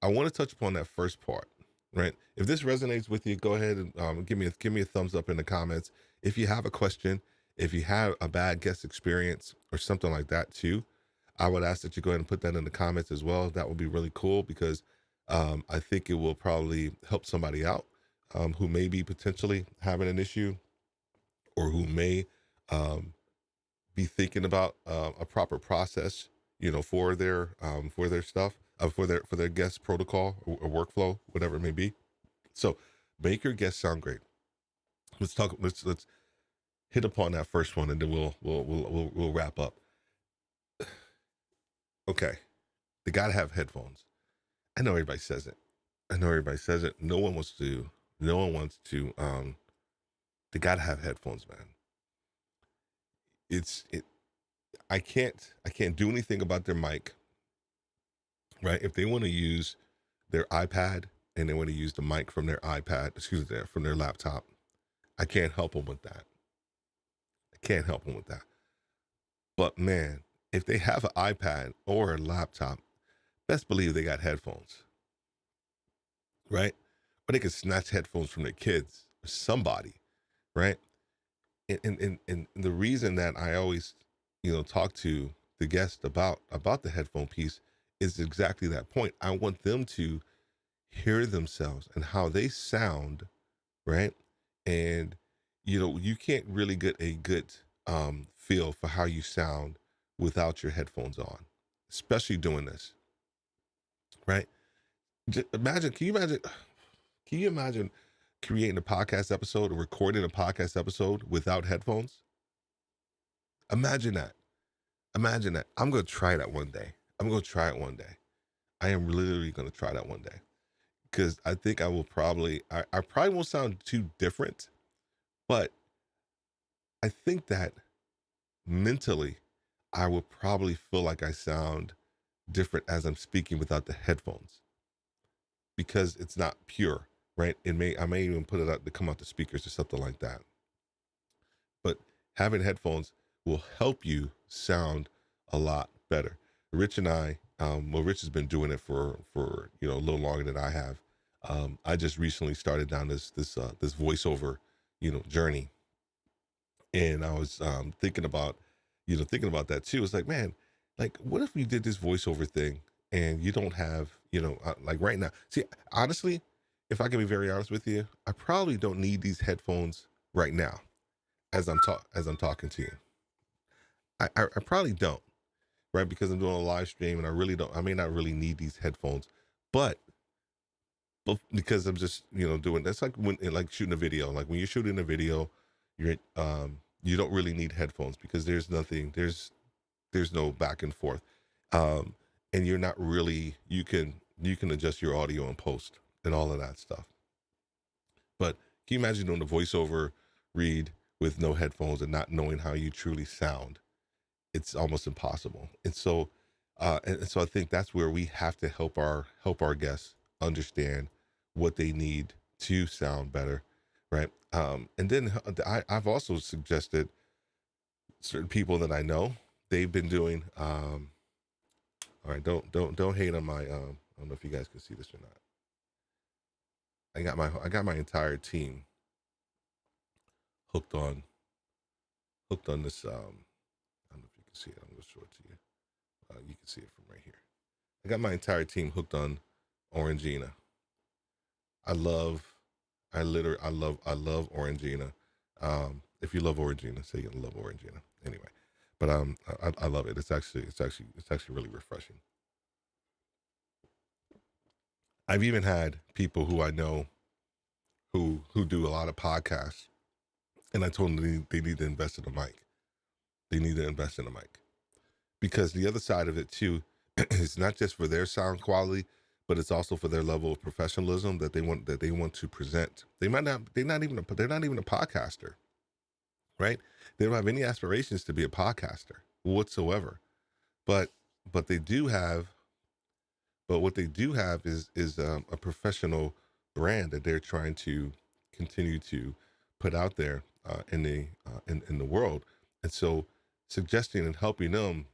I want to touch upon that first part, right? If this resonates with you, go ahead and give me a thumbs up in the comments. If you have a question, if you have a bad guest experience or something like that too, I would ask that you go ahead and put that in the comments as well. That would be really cool, because I think it will probably help somebody out who may be potentially having an issue, or who may be thinking about a proper process, for their stuff. for their guest protocol or workflow, whatever it may be. So make your guests sound great. Let's hit upon that first one, and then we'll wrap up. Okay, they gotta have headphones. I know everybody says it. No one wants to. No one wants to. They gotta have headphones, man. It's it. I can't do anything about their mic, right? If they want to use their iPad and they want to use the mic from their iPad, from their laptop, I can't help them with that. But man, if they have an iPad or a laptop, best believe they got headphones, right? Or they could snatch headphones from their kids or somebody, right? And the reason that I always, talk to the guest about the headphone piece is exactly that point. I want them to hear themselves and how they sound, right? And you can't really get a good feel for how you sound without your headphones on, especially doing this, right? Imagine, can you imagine creating a podcast episode or recording a podcast episode without headphones? Imagine that. I'm going to try that one day. I am literally going to try that one day, because I think I will I probably won't sound too different, but I think that mentally I will probably feel like I sound different as I'm speaking without the headphones, because it's not pure, right? I may even put it out to come out the speakers or something like that. But having headphones will help you sound a lot better. Rich and I, Rich has been doing it for a little longer than I have. I just recently started down this voiceover, journey, and I was thinking about that too. It's like, man, like, what if we did this voiceover thing and you don't have, like right now? See, honestly, if I can be very honest with you, I probably don't need these headphones right now as I'm talking to you. I probably don't, right? Because I'm doing a live stream and I may not really need these headphones, but because I'm just, doing that's like like shooting a video. Like when you're shooting a video, you don't really need headphones, because there's no back and forth. And you're not really, you can adjust your audio in post and all of that stuff. But can you imagine doing a voiceover read with no headphones and not knowing how you truly sound? It's almost impossible. And so I think that's where we have to help our guests understand what they need to sound better, right? And then I've also suggested certain people that I know, they've been doing. All right, don't hate on my. I don't know if you guys can see this or not. I got my entire team hooked on this. I don't know if you can see it. I'm going to show it to you. You can see it from right here. I got my entire team hooked on Orangina. I love Orangina. If you love Orangina, say you love Orangina. Anyway, but I love it. It's actually really refreshing. I've even had people who I know who do a lot of podcasts, and I told them they need to invest in a mic. They need to invest in a mic, because the other side of it too is not just for their sound quality, but it's also for their level of professionalism that they want to present. They're not even a podcaster, right? They don't have any aspirations to be a podcaster whatsoever, but what they do have is a professional brand that they're trying to continue to put out there in the world. And so suggesting and helping them,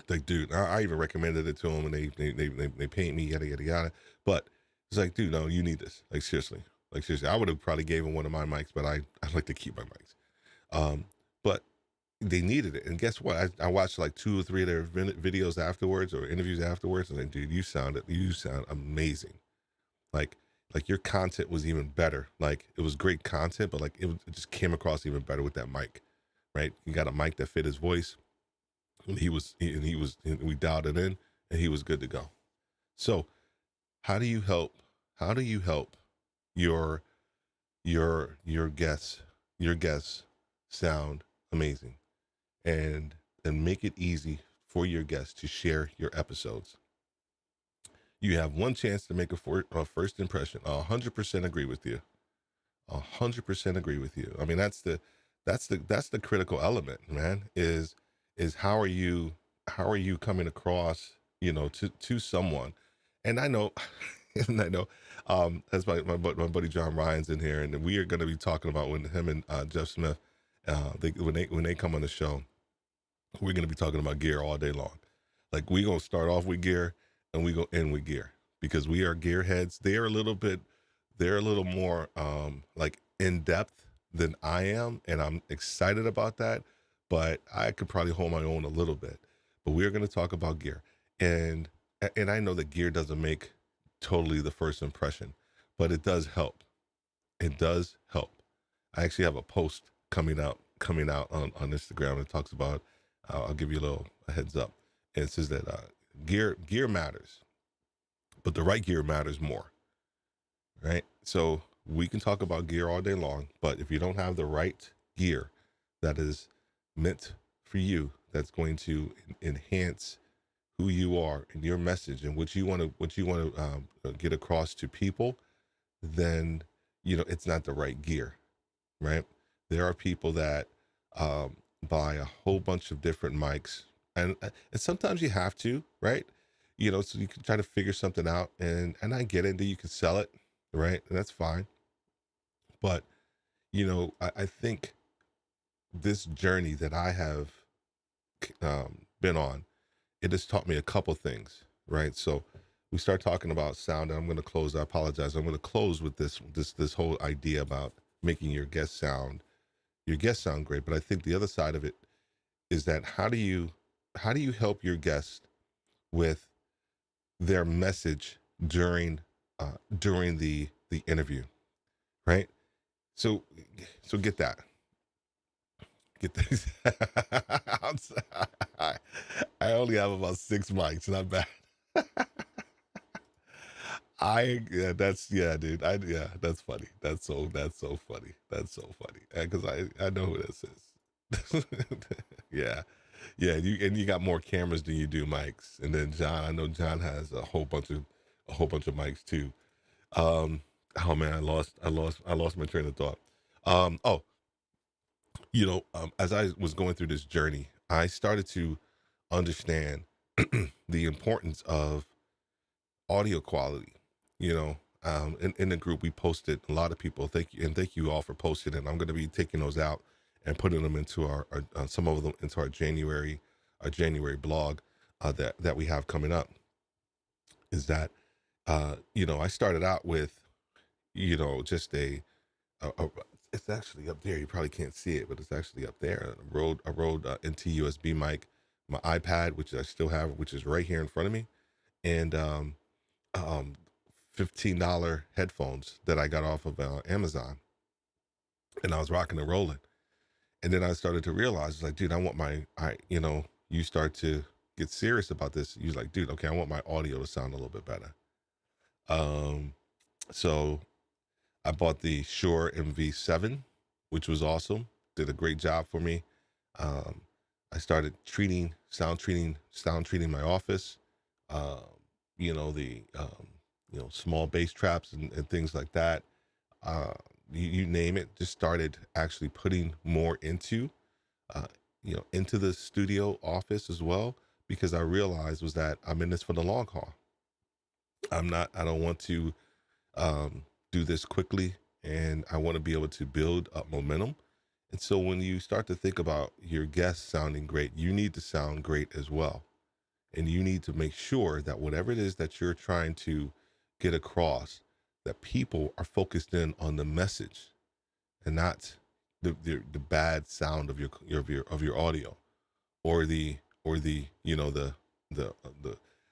like, dude, I even recommended it to them, and they paint me, yada yada yada. But it's like, dude, no, you need this. Like seriously, I would have probably gave them one of my mics, but I like to keep my mics. But they needed it, and guess what? I watched like 2 or 3 of their videos afterwards, or interviews afterwards, and like, dude, you sound amazing. Like your content was even better. Like, it was great content, but like it just came across even better with that mic, right? You got a mic that fit his voice, and we dialed it in, and he was good to go. So how do you help? How do you help your your guests sound amazing and make it easy for your guests to share your episodes? You have one chance to make a first impression. 100% agree with you. 100% agree with you. I mean, that's the critical element, man. Is how are you coming across, to someone? And I know, and I know, that's my buddy John Ryan's in here, and we are going to be talking about when him and Jeff Smith, when they come on the show, we're going to be talking about gear all day long. Like we gonna start off with gear and we go end with gear because we are gearheads. They're a little more like in depth than I am, and I'm excited about that. But I could probably hold my own a little bit. But we're gonna talk about gear, and and I know that gear doesn't make totally the first impression, but it does help. It does help. I actually have a post coming out on Instagram that talks about. I'll give you a heads up. And it says that gear matters, but the right gear matters more, right? So we can talk about gear all day long, but if you don't have the right gear that is meant for you, that's going to enhance who you are and your message and what you want to get across to people, then it's not the right gear, right? There are people that buy a whole bunch of different mics, and sometimes you have to, right? So you can try to figure something out, and I get it. That you can sell it, right? And that's fine. But I think this journey that I have been on, it has taught me a couple things, right? So we start talking about sound, and I'm going to close. I apologize. I'm going to close with this whole idea about making your guests sound great. But I think the other side of it is that how do you help your guests with their message during the interview, right? So get that. Get this. I'm s- I, I only have about 6 mics, not bad. Yeah, dude. That's funny. That's so funny. That's so funny. Because I know who this is. Yeah, yeah. You got more cameras than you do mics, and then John. I know John has a whole bunch of mics too. Um, oh man, I lost my train of thought. Oh, as I was going through this journey, I started to understand the importance of audio quality. In the group we posted a lot of people. Thank you all for posting, and I'm going to be taking those out and putting them into our some of them into our January blog that we have coming up. Is that I started out with just a it's actually up there. You probably can't see it, but it's actually up there. I rode into USB mic, my iPad, which I still have, which is right here in front of me, and um, $15 headphones that I got off of Amazon, and I was rocking and rolling. And then I started to realize, like, dude, I want you start to get serious about this. You're like, dude, okay, I want my audio to sound a little bit better. Um, so I bought the Shure MV7, which was awesome. Did a great job for me. Um, I started sound treating my office. Uh, the small bass traps and things like that. Uh, you name it. Just started actually putting more uh, into the studio office as well, because I realized was that I'm in this for the long haul. I'm not. I don't want to do this quickly, and I want to be able to build up momentum. And so when you start to think about your guests sounding great, you need to sound great as well. And you need to make sure that whatever it is that you're trying to get across, that people are focused in on the message and not the bad sound of your audio, or the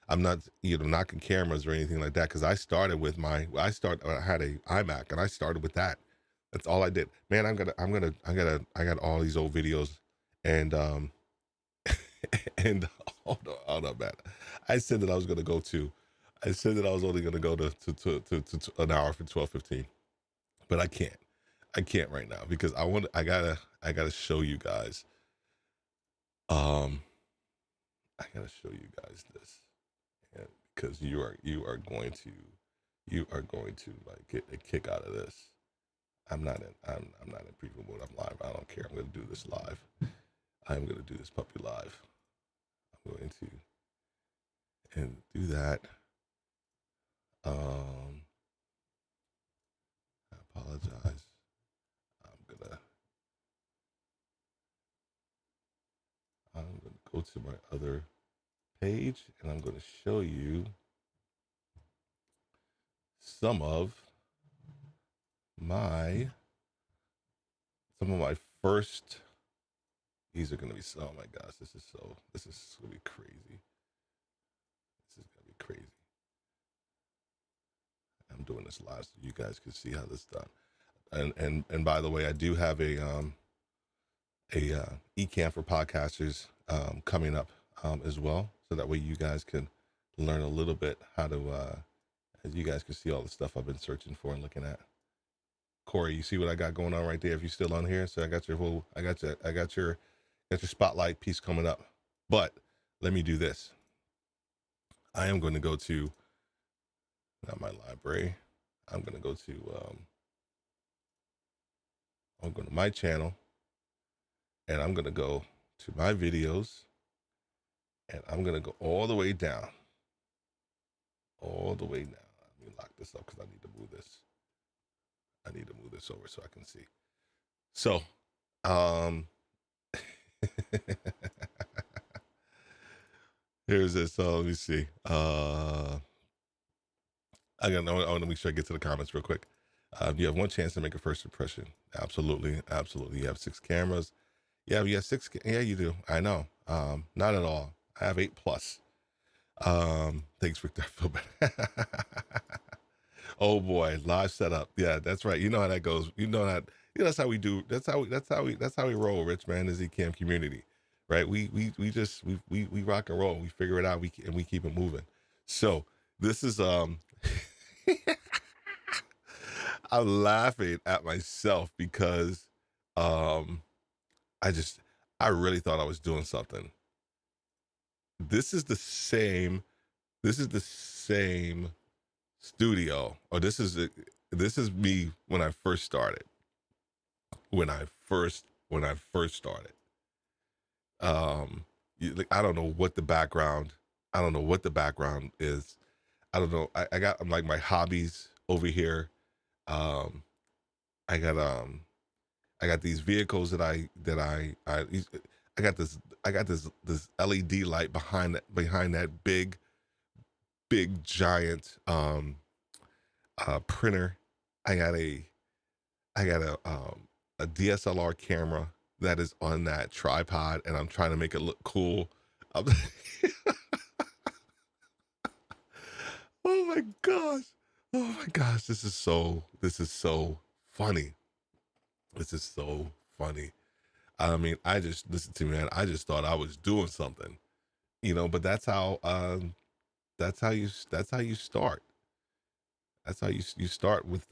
I'm not knocking cameras or anything like that, because I had a iMac, and I started with that. That's all I did, man. I got all these old videos, and and hold on, man. I said that I was gonna go to. I said that I was only going to go to an hour for 12:15, but I can't. I can't right now because I gotta show you guys. Um, I gotta show you guys this, and because you are going to like get a kick out of this. I'm not in preview mode. I'm live. I don't care. I'm going to do this live. I'm going to do this puppy live. I'm going to and do that. I apologize. I'm gonna go to my other page and I'm gonna show you some of my first. These are gonna be, oh my gosh, this is gonna be crazy. This is gonna be crazy. I'm doing this live so you guys can see how this is done. And by the way, I do have a eCamp for podcasters coming up as well, so that way you guys can learn a little bit how to as you guys can see all the stuff I've been searching for and looking at. Corey, you see what I got going on right there? If you're still on here, so I got your spotlight piece coming up. But let me do this. I am going to go to, not my library. I'm going to go to I'm going to my channel, and I'm going to go to my videos, and I'm going to go all the way down. All the way down. Let me lock this up because I need to move this. I need to move this over so I can see. So, here's this. So let me see. I want to make sure I get to the comments real quick. You have one chance to make a first impression. Absolutely, absolutely. You have 6 cameras. Yeah, you have 6. Yeah, you do. I know. Not at all. I have 8+. Thanks, Victor. I feel bad. Oh boy, live setup. Yeah, that's right. You know how that goes. You know that's how we do. That's how we roll, Rich man. Is eCam community, right? We rock and roll. We figure it out. We keep it moving. So this is I'm laughing at myself because I really thought I was doing something. This is the same studio, or this is me when I first started. When I first started, I don't know what the background. I don't know what the background is. I don't know. I got like my hobbies over here. I got these vehicles that I got this LED light behind that big giant printer. I got a DSLR camera that is on that tripod, and I'm trying to make it look cool. Oh my gosh. Oh my gosh. This is so funny. This is so funny. I mean, listen to me, man. I just thought I was doing something, but that's how you start. That's how you start with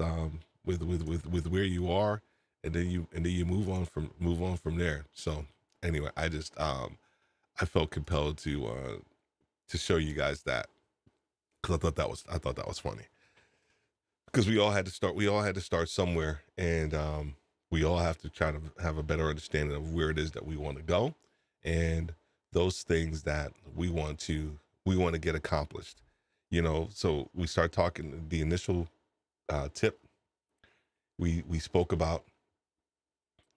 where you are, and then you move on from there. So anyway, I felt compelled to show you guys that, because I thought that was funny, because we all had to start somewhere, and we all have to try to have a better understanding of where it is that we want to go, and those things that we want to get accomplished. So we start talking the initial tip we spoke about.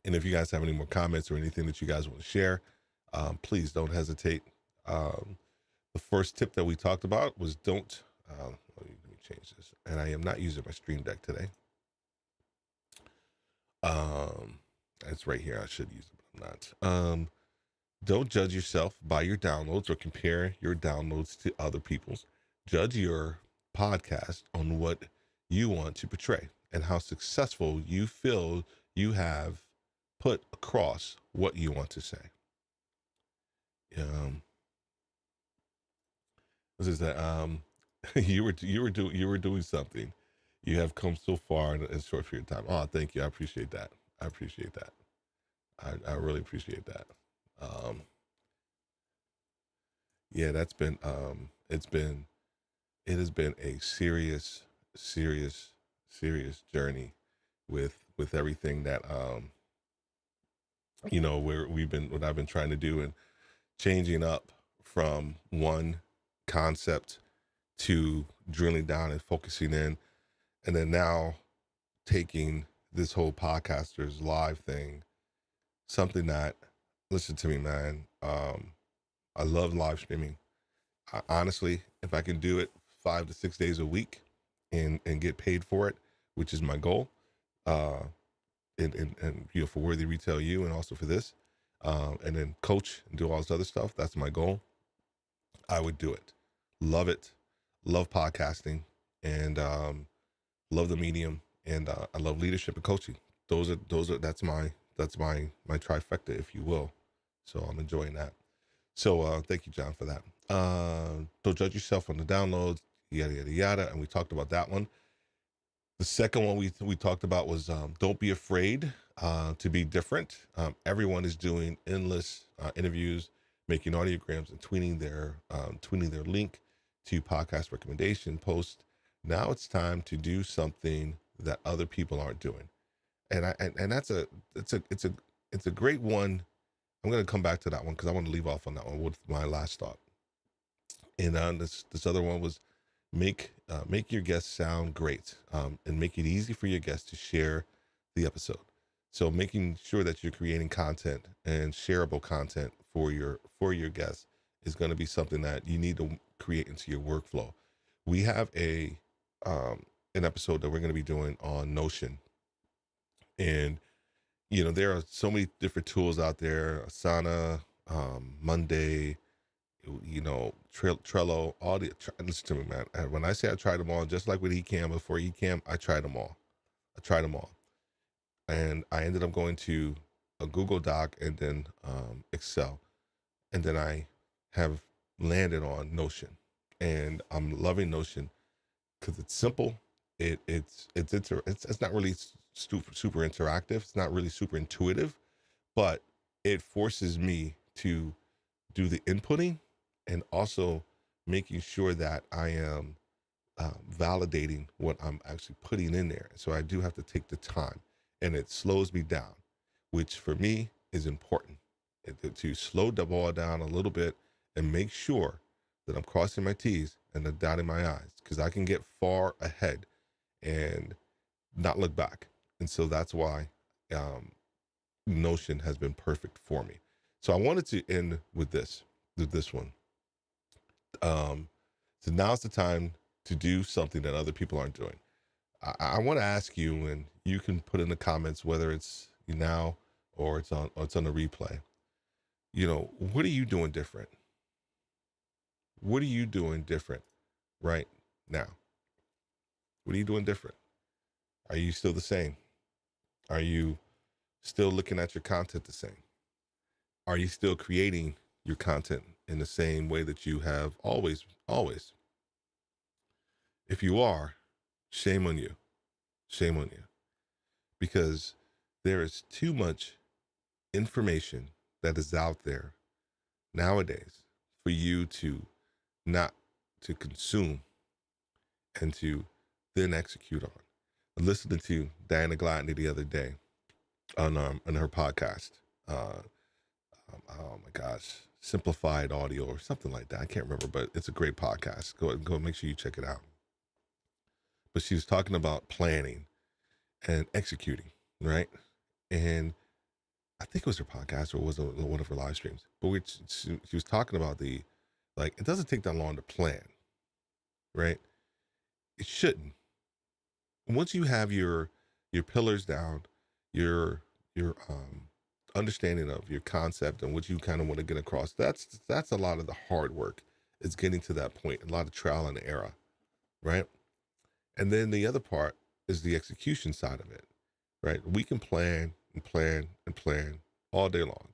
And if you guys have any more comments or anything that you guys want to share, please don't hesitate. The first tip that we talked about was don't, let me change this. And I am not using my Stream Deck today. It's right here. I should use it, but I'm not. Don't judge yourself by your downloads or compare your downloads to other people's. Judge your podcast on what you want to portray and how successful you feel you have put across what you want to say. This is that you were doing something. You have come so far in a short period of time. Oh, thank you. I appreciate that. I appreciate that. I really appreciate that. Um, yeah, it has been a serious, serious journey with everything that where we've been what I've been trying to do and changing up from one concept to drilling down and focusing in, and then now taking this whole podcasters live thing, something that, listen to me, man. I love live streaming. Honestly, if I can do it 5 to 6 days a week and get paid for it, which is my goal, uh, and for Worthy Retail U and also for this, and then coach and do all this other stuff. That's my goal. I would do it. Love it. Love podcasting and love the medium, and I love leadership and coaching. Those are that's my trifecta, if you will. So I'm enjoying that. So thank you, John, for that. Don't judge yourself on the downloads, yada yada yada, and we talked about that one. The second one we talked about was don't be afraid to be different. Everyone is doing endless interviews, making audiograms, and tweeting their link to podcast recommendation post. Now it's time to do something that other people aren't doing, and that's it's a great one. I'm going to come back to that one because I want to leave off on that one with my last thought. And this other one was make your guests sound great, and make it easy for your guests to share the episode. So making sure that you're creating content and shareable content for your guests is going to be something that you need to create into your workflow. We have an episode that we're going to be doing on Notion, and there are so many different tools out there: Asana, Monday, Trello, all listen to me, man. And when I say I tried them all, just like with Ecamm, before Ecamm, I tried them all. I tried them all. And I ended up going to a Google Doc and then Excel. And then I have landed on Notion. And I'm loving Notion because it's simple. It's not really super interactive. It's not really super intuitive, but it forces me to do the inputting and also making sure that I am validating what I'm actually putting in there. So I do have to take the time, and it slows me down, which for me is important. To slow the ball down a little bit and make sure that I'm crossing my T's and then dotting my I's, because I can get far ahead and not look back. And so that's why Notion has been perfect for me. So I wanted to end with this one. So now's the time to do something that other people aren't doing. I want to ask you, and you can put in the comments whether it's now or it's on a replay. What are you doing different? What are you doing different right now? What are you doing different? Are you still the same? Are you still looking at your content the same? Are you still creating your content in the same way that you have always? If you are, shame on you. Shame on you. Because there is too much information that is out there nowadays for you to not to consume and to then execute on. I listened to Diana Gladney the other day on her podcast. Oh my gosh, Simplified Audio or something like that. I can't remember, but it's a great podcast. Go make sure you check it out. But she was talking about planning and executing, right? And I think it was her podcast or was it one of her live streams. But she was talking about it doesn't take that long to plan, right? It shouldn't. Once you have your pillars down, your understanding of your concept and what you kind of want to get across, that's a lot of the hard work. Is getting to that point, a lot of trial and error, right? And then the other part is the execution side of it, right? We can plan and plan and plan all day long,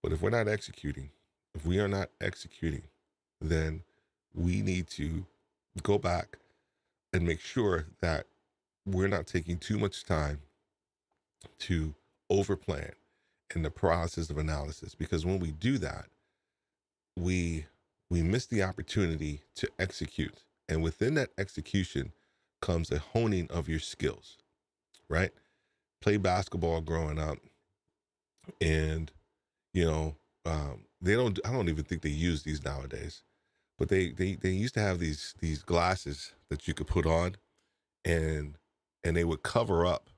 but if we are not executing, then we need to go back and make sure that we're not taking too much time to overplan in the process of analysis, because when we do that, we miss the opportunity to execute, and within that execution comes a honing of your skills, right? Play basketball growing up, and you know, they don't, I don't even think they use these nowadays, but they used to have these glasses that you could put on, and they would cover up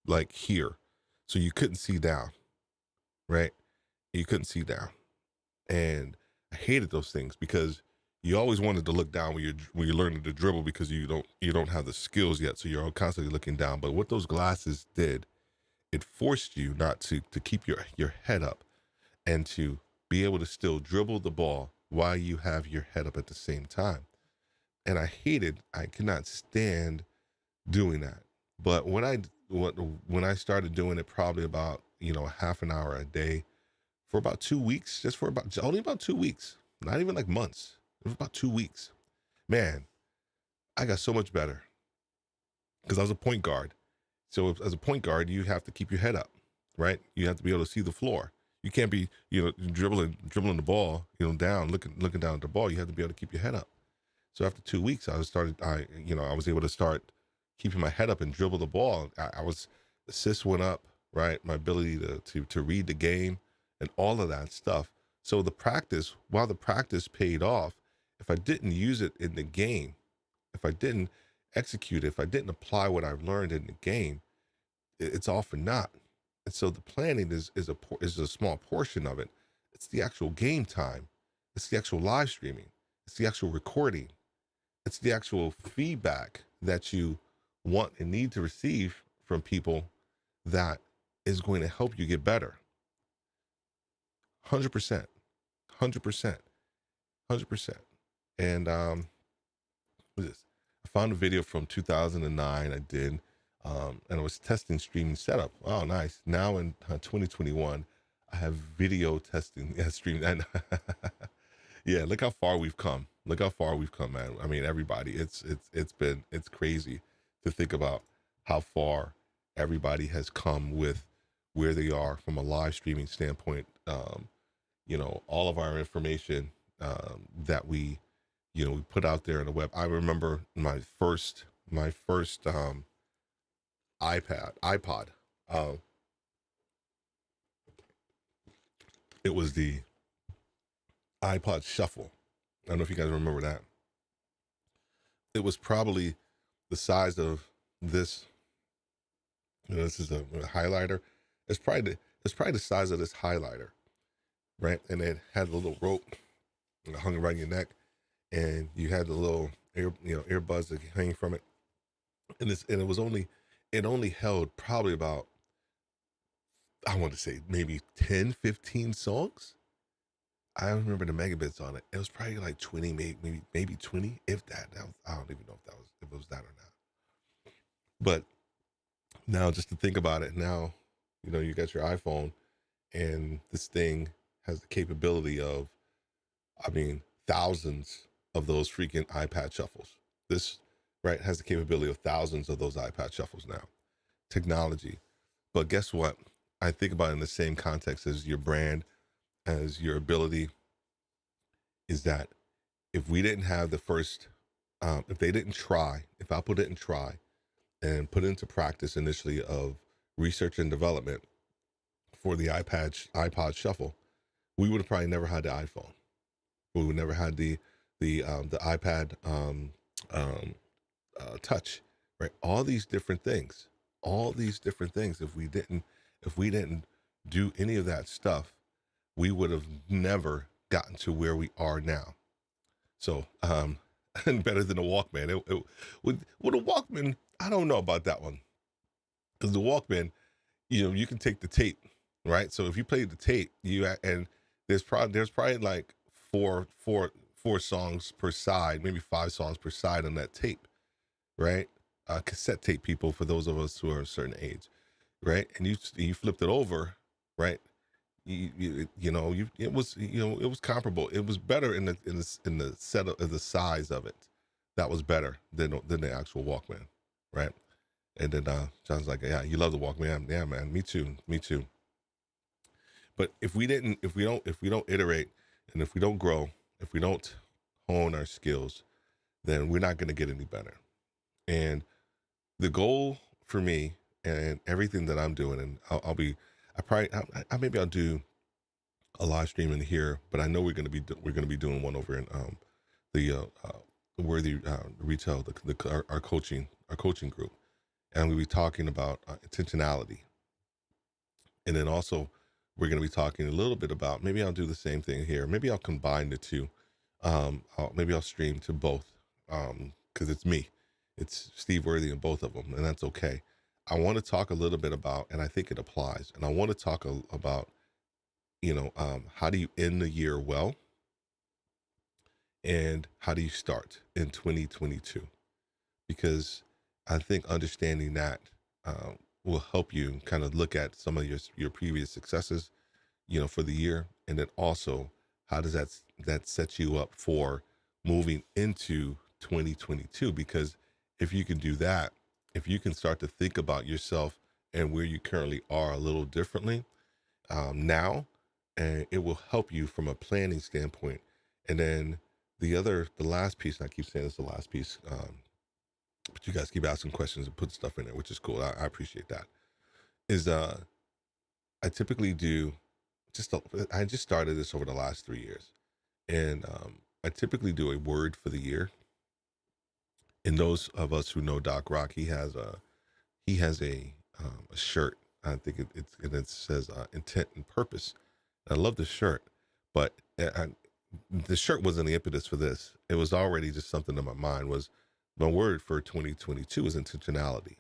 like here, so you couldn't see down, right? You couldn't see down. And I hated those things because you always wanted to look down when you're learning to dribble, because you don't have the skills yet, so you're constantly looking down. But what those glasses did, it forced you not to keep your head up, and to be able to still dribble the ball while you have your head up at the same time. And I could not stand doing that. But when I started doing it, probably about half an hour a day for about 2 weeks, just for about only about 2 weeks, not even like months. It was about 2 weeks. Man, I got so much better because I was a point guard. So as a point guard, you have to keep your head up, right? You have to be able to see the floor. You can't be dribbling the ball down, looking down at the ball. You have to be able to keep your head up. So after 2 weeks, I was able to start keeping my head up and dribble the ball. Assists went up, right? My ability to read the game and all of that stuff. So while the practice paid off, if I didn't use it in the game, if I didn't execute it, if I didn't apply what I've learned in the game, it's all for naught. And so the planning is a small portion of it. It's the actual game time. It's the actual live streaming. It's the actual recording. It's the actual feedback that you want and need to receive from people that is going to help you get better. 100%, 100%, 100%. And what is this? I found a video from 2009 I did, and I was testing streaming setup. Oh, nice. Now in 2021, I have video testing streaming. And yeah, look how far we've come. Look how far we've come, man. I mean, everybody, it's crazy to think about how far everybody has come with where they are from a live streaming standpoint. All of our information that we put out there on the web. I remember my first iPod. It was the iPod Shuffle. I don't know if you guys remember that. It was probably the size of this. This is a highlighter. It's probably the size of this highlighter, right? And it had a little rope that hung around your neck, and you had the little earbuds that hang from it. And it only held probably about, I want to say maybe 10, 15 songs. I remember the megabits on it. It was probably like 20, maybe 20, if that. I don't even know if it was that or not. But now, just to think about it, now you got your iPhone, and this thing has the capability of, thousands of those freaking iPad shuffles. This, right, has the capability of thousands of those iPad shuffles now. Technology. But guess what? I think about it in the same context as your brand, as your ability, is that if we didn't have the first, if Apple didn't try and put into practice initially of research and development for the iPod Shuffle, we would have probably never had the iPhone. We would never had the iPad Touch, right? All these different things. If we didn't do any of that stuff, we would have never gotten to where we are now. So, and better than the Walkman. With the Walkman, I don't know about that one, because the Walkman, you can take the tape, right? So if you play the tape, and there's probably like four songs per side, maybe 5 songs per side on that tape, right? Cassette tape, people, for those of us who are a certain age, right? And you flipped it over, right? It was comparable. It was better in the set of the size of it, that was better than the actual Walkman, right? And then John's like, yeah, you love the Walkman. Yeah, man, me too, me too. But if we don't iterate, and if we don't grow, if we don't hone our skills, then we're not going to get any better. And the goal for me and everything that I'm doing, and I'll be, maybe I'll do a live stream in here, but I know we're going to be doing one over in the Worthy Retail, our coaching group, and we'll be talking about intentionality, and then also we're going to be talking a little bit about, maybe I'll do the same thing here. Maybe I'll combine the two. Maybe I'll stream to both, because it's me. It's Steve Worthy in both of them, and that's okay. I want to talk a little bit about, and I think it applies, and I want to talk about, how do you end the year well, and how do you start in 2022? Because I think understanding that will help you kind of look at some of your previous successes, for the year, and then also how does that set you up for moving into 2022? Because if you can do that, if you can start to think about yourself and where you currently are a little differently now, and it will help you from a planning standpoint. And then the last piece, and I keep saying it's the last piece, but you guys keep asking questions and put stuff in there, which is cool. I appreciate that. Is I typically do I just started this over the last 3 years, and I typically do a word for the year. And those of us who know Doc Rock, he has a shirt. I think it says intent and purpose. I love the shirt, but the shirt wasn't the impetus for this. It was already just something in my mind. Was my word for 2022 is intentionality.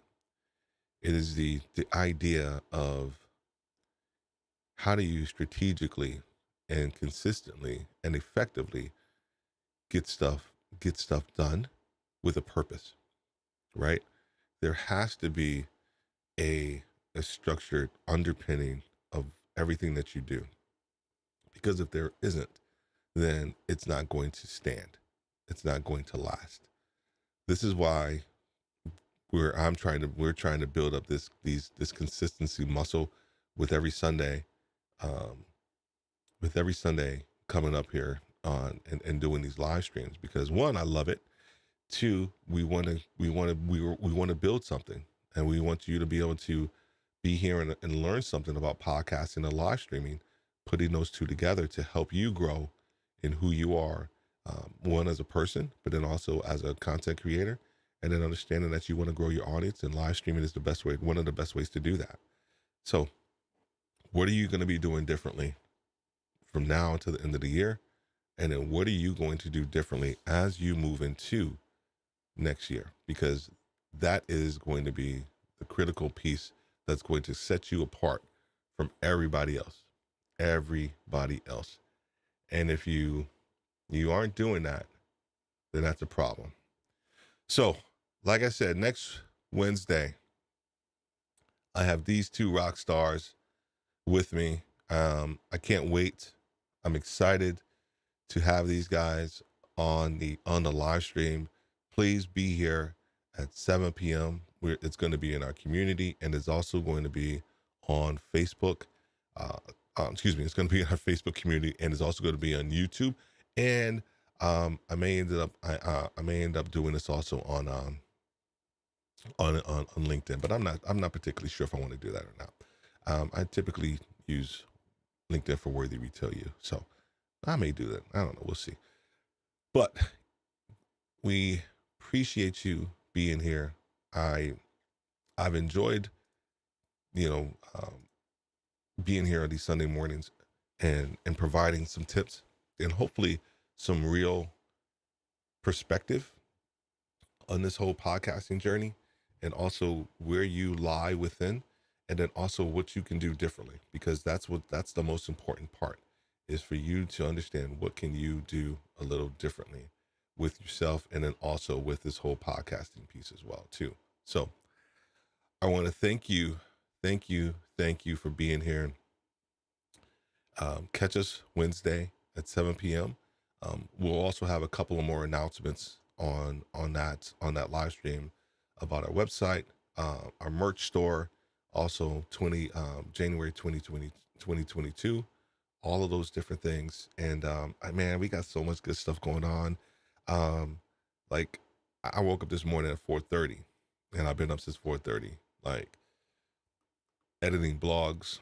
It is the idea of how do you strategically and consistently and effectively get stuff done with a purpose, right? There has to be a structured underpinning of everything that you do, because if there isn't, then it's not going to stand. It's not going to last. This is why we're trying to build up this consistency muscle with every Sunday, coming up here on and doing these live streams, because one, I love it. Two, we want to build something, and we want you to be able to be here and learn something about podcasting and live streaming, putting those two together to help you grow in who you are, one as a person, but then also as a content creator, and then understanding that you want to grow your audience, and live streaming is one of the best ways to do that. So what are you going to be doing differently from now to the end of the year? And then what are you going to do differently as you move into next year? Because that is going to be the critical piece that's going to set you apart from everybody else. And if you aren't doing that, then that's a problem. So, like I said, next Wednesday, I have these two rock stars with me. I can't wait. I'm excited to have these guys on the live stream. Please be here at 7 p.m. It's going to be in our community, and it's also going to be on Facebook. It's going to be in our Facebook community, and it's also going to be on YouTube. And I may end up doing this also on LinkedIn, but I'm not particularly sure if I want to do that or not. I typically use LinkedIn for Worthy Retail U, so I may do that. I don't know. We'll see. But we appreciate you being here. I've enjoyed, being here on these Sunday mornings and providing some tips and hopefully some real perspective on this whole podcasting journey, and also where you lie within, and then also what you can do differently, because that's the most important part, is for you to understand what can you do a little differently with yourself, and then also with this whole podcasting piece as well too. So I want to thank you for being here. Catch us Wednesday at 7 p.m. We'll also have a couple of more announcements on that live stream about our website, our merch store, also 20 January 2022, all of those different things. And man, we got so much good stuff going on. Um, like I woke up this morning at 4:30, and I've been up since 4:30, like editing blogs,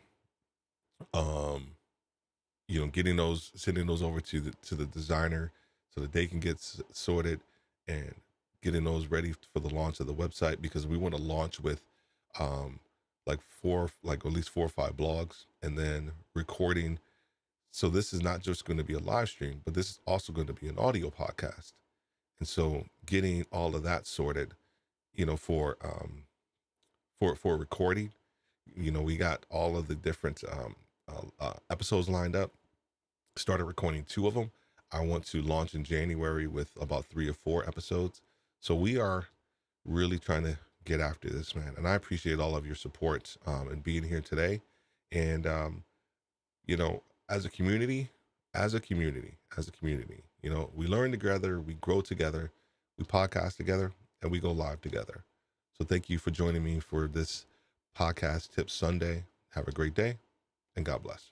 um, getting those, sending those over to the designer so that they can get sorted, and getting those ready for the launch of the website, because we want to launch with um like at least 4 or 5 blogs, and then recording. So this is not just going to be a live stream, but this is also going to be an audio podcast. And so getting all of that sorted, for recording, we got all of the different episodes lined up. Started recording 2 of them. I want to launch in January with about 3 or 4 episodes. So we are really trying to get after this, man. And I appreciate all of your support, and being here today. And you know, as a community, we learn together, we grow together, we podcast together, and we go live together. So thank you for joining me for this podcast tip Sunday. Have a great day, and God bless.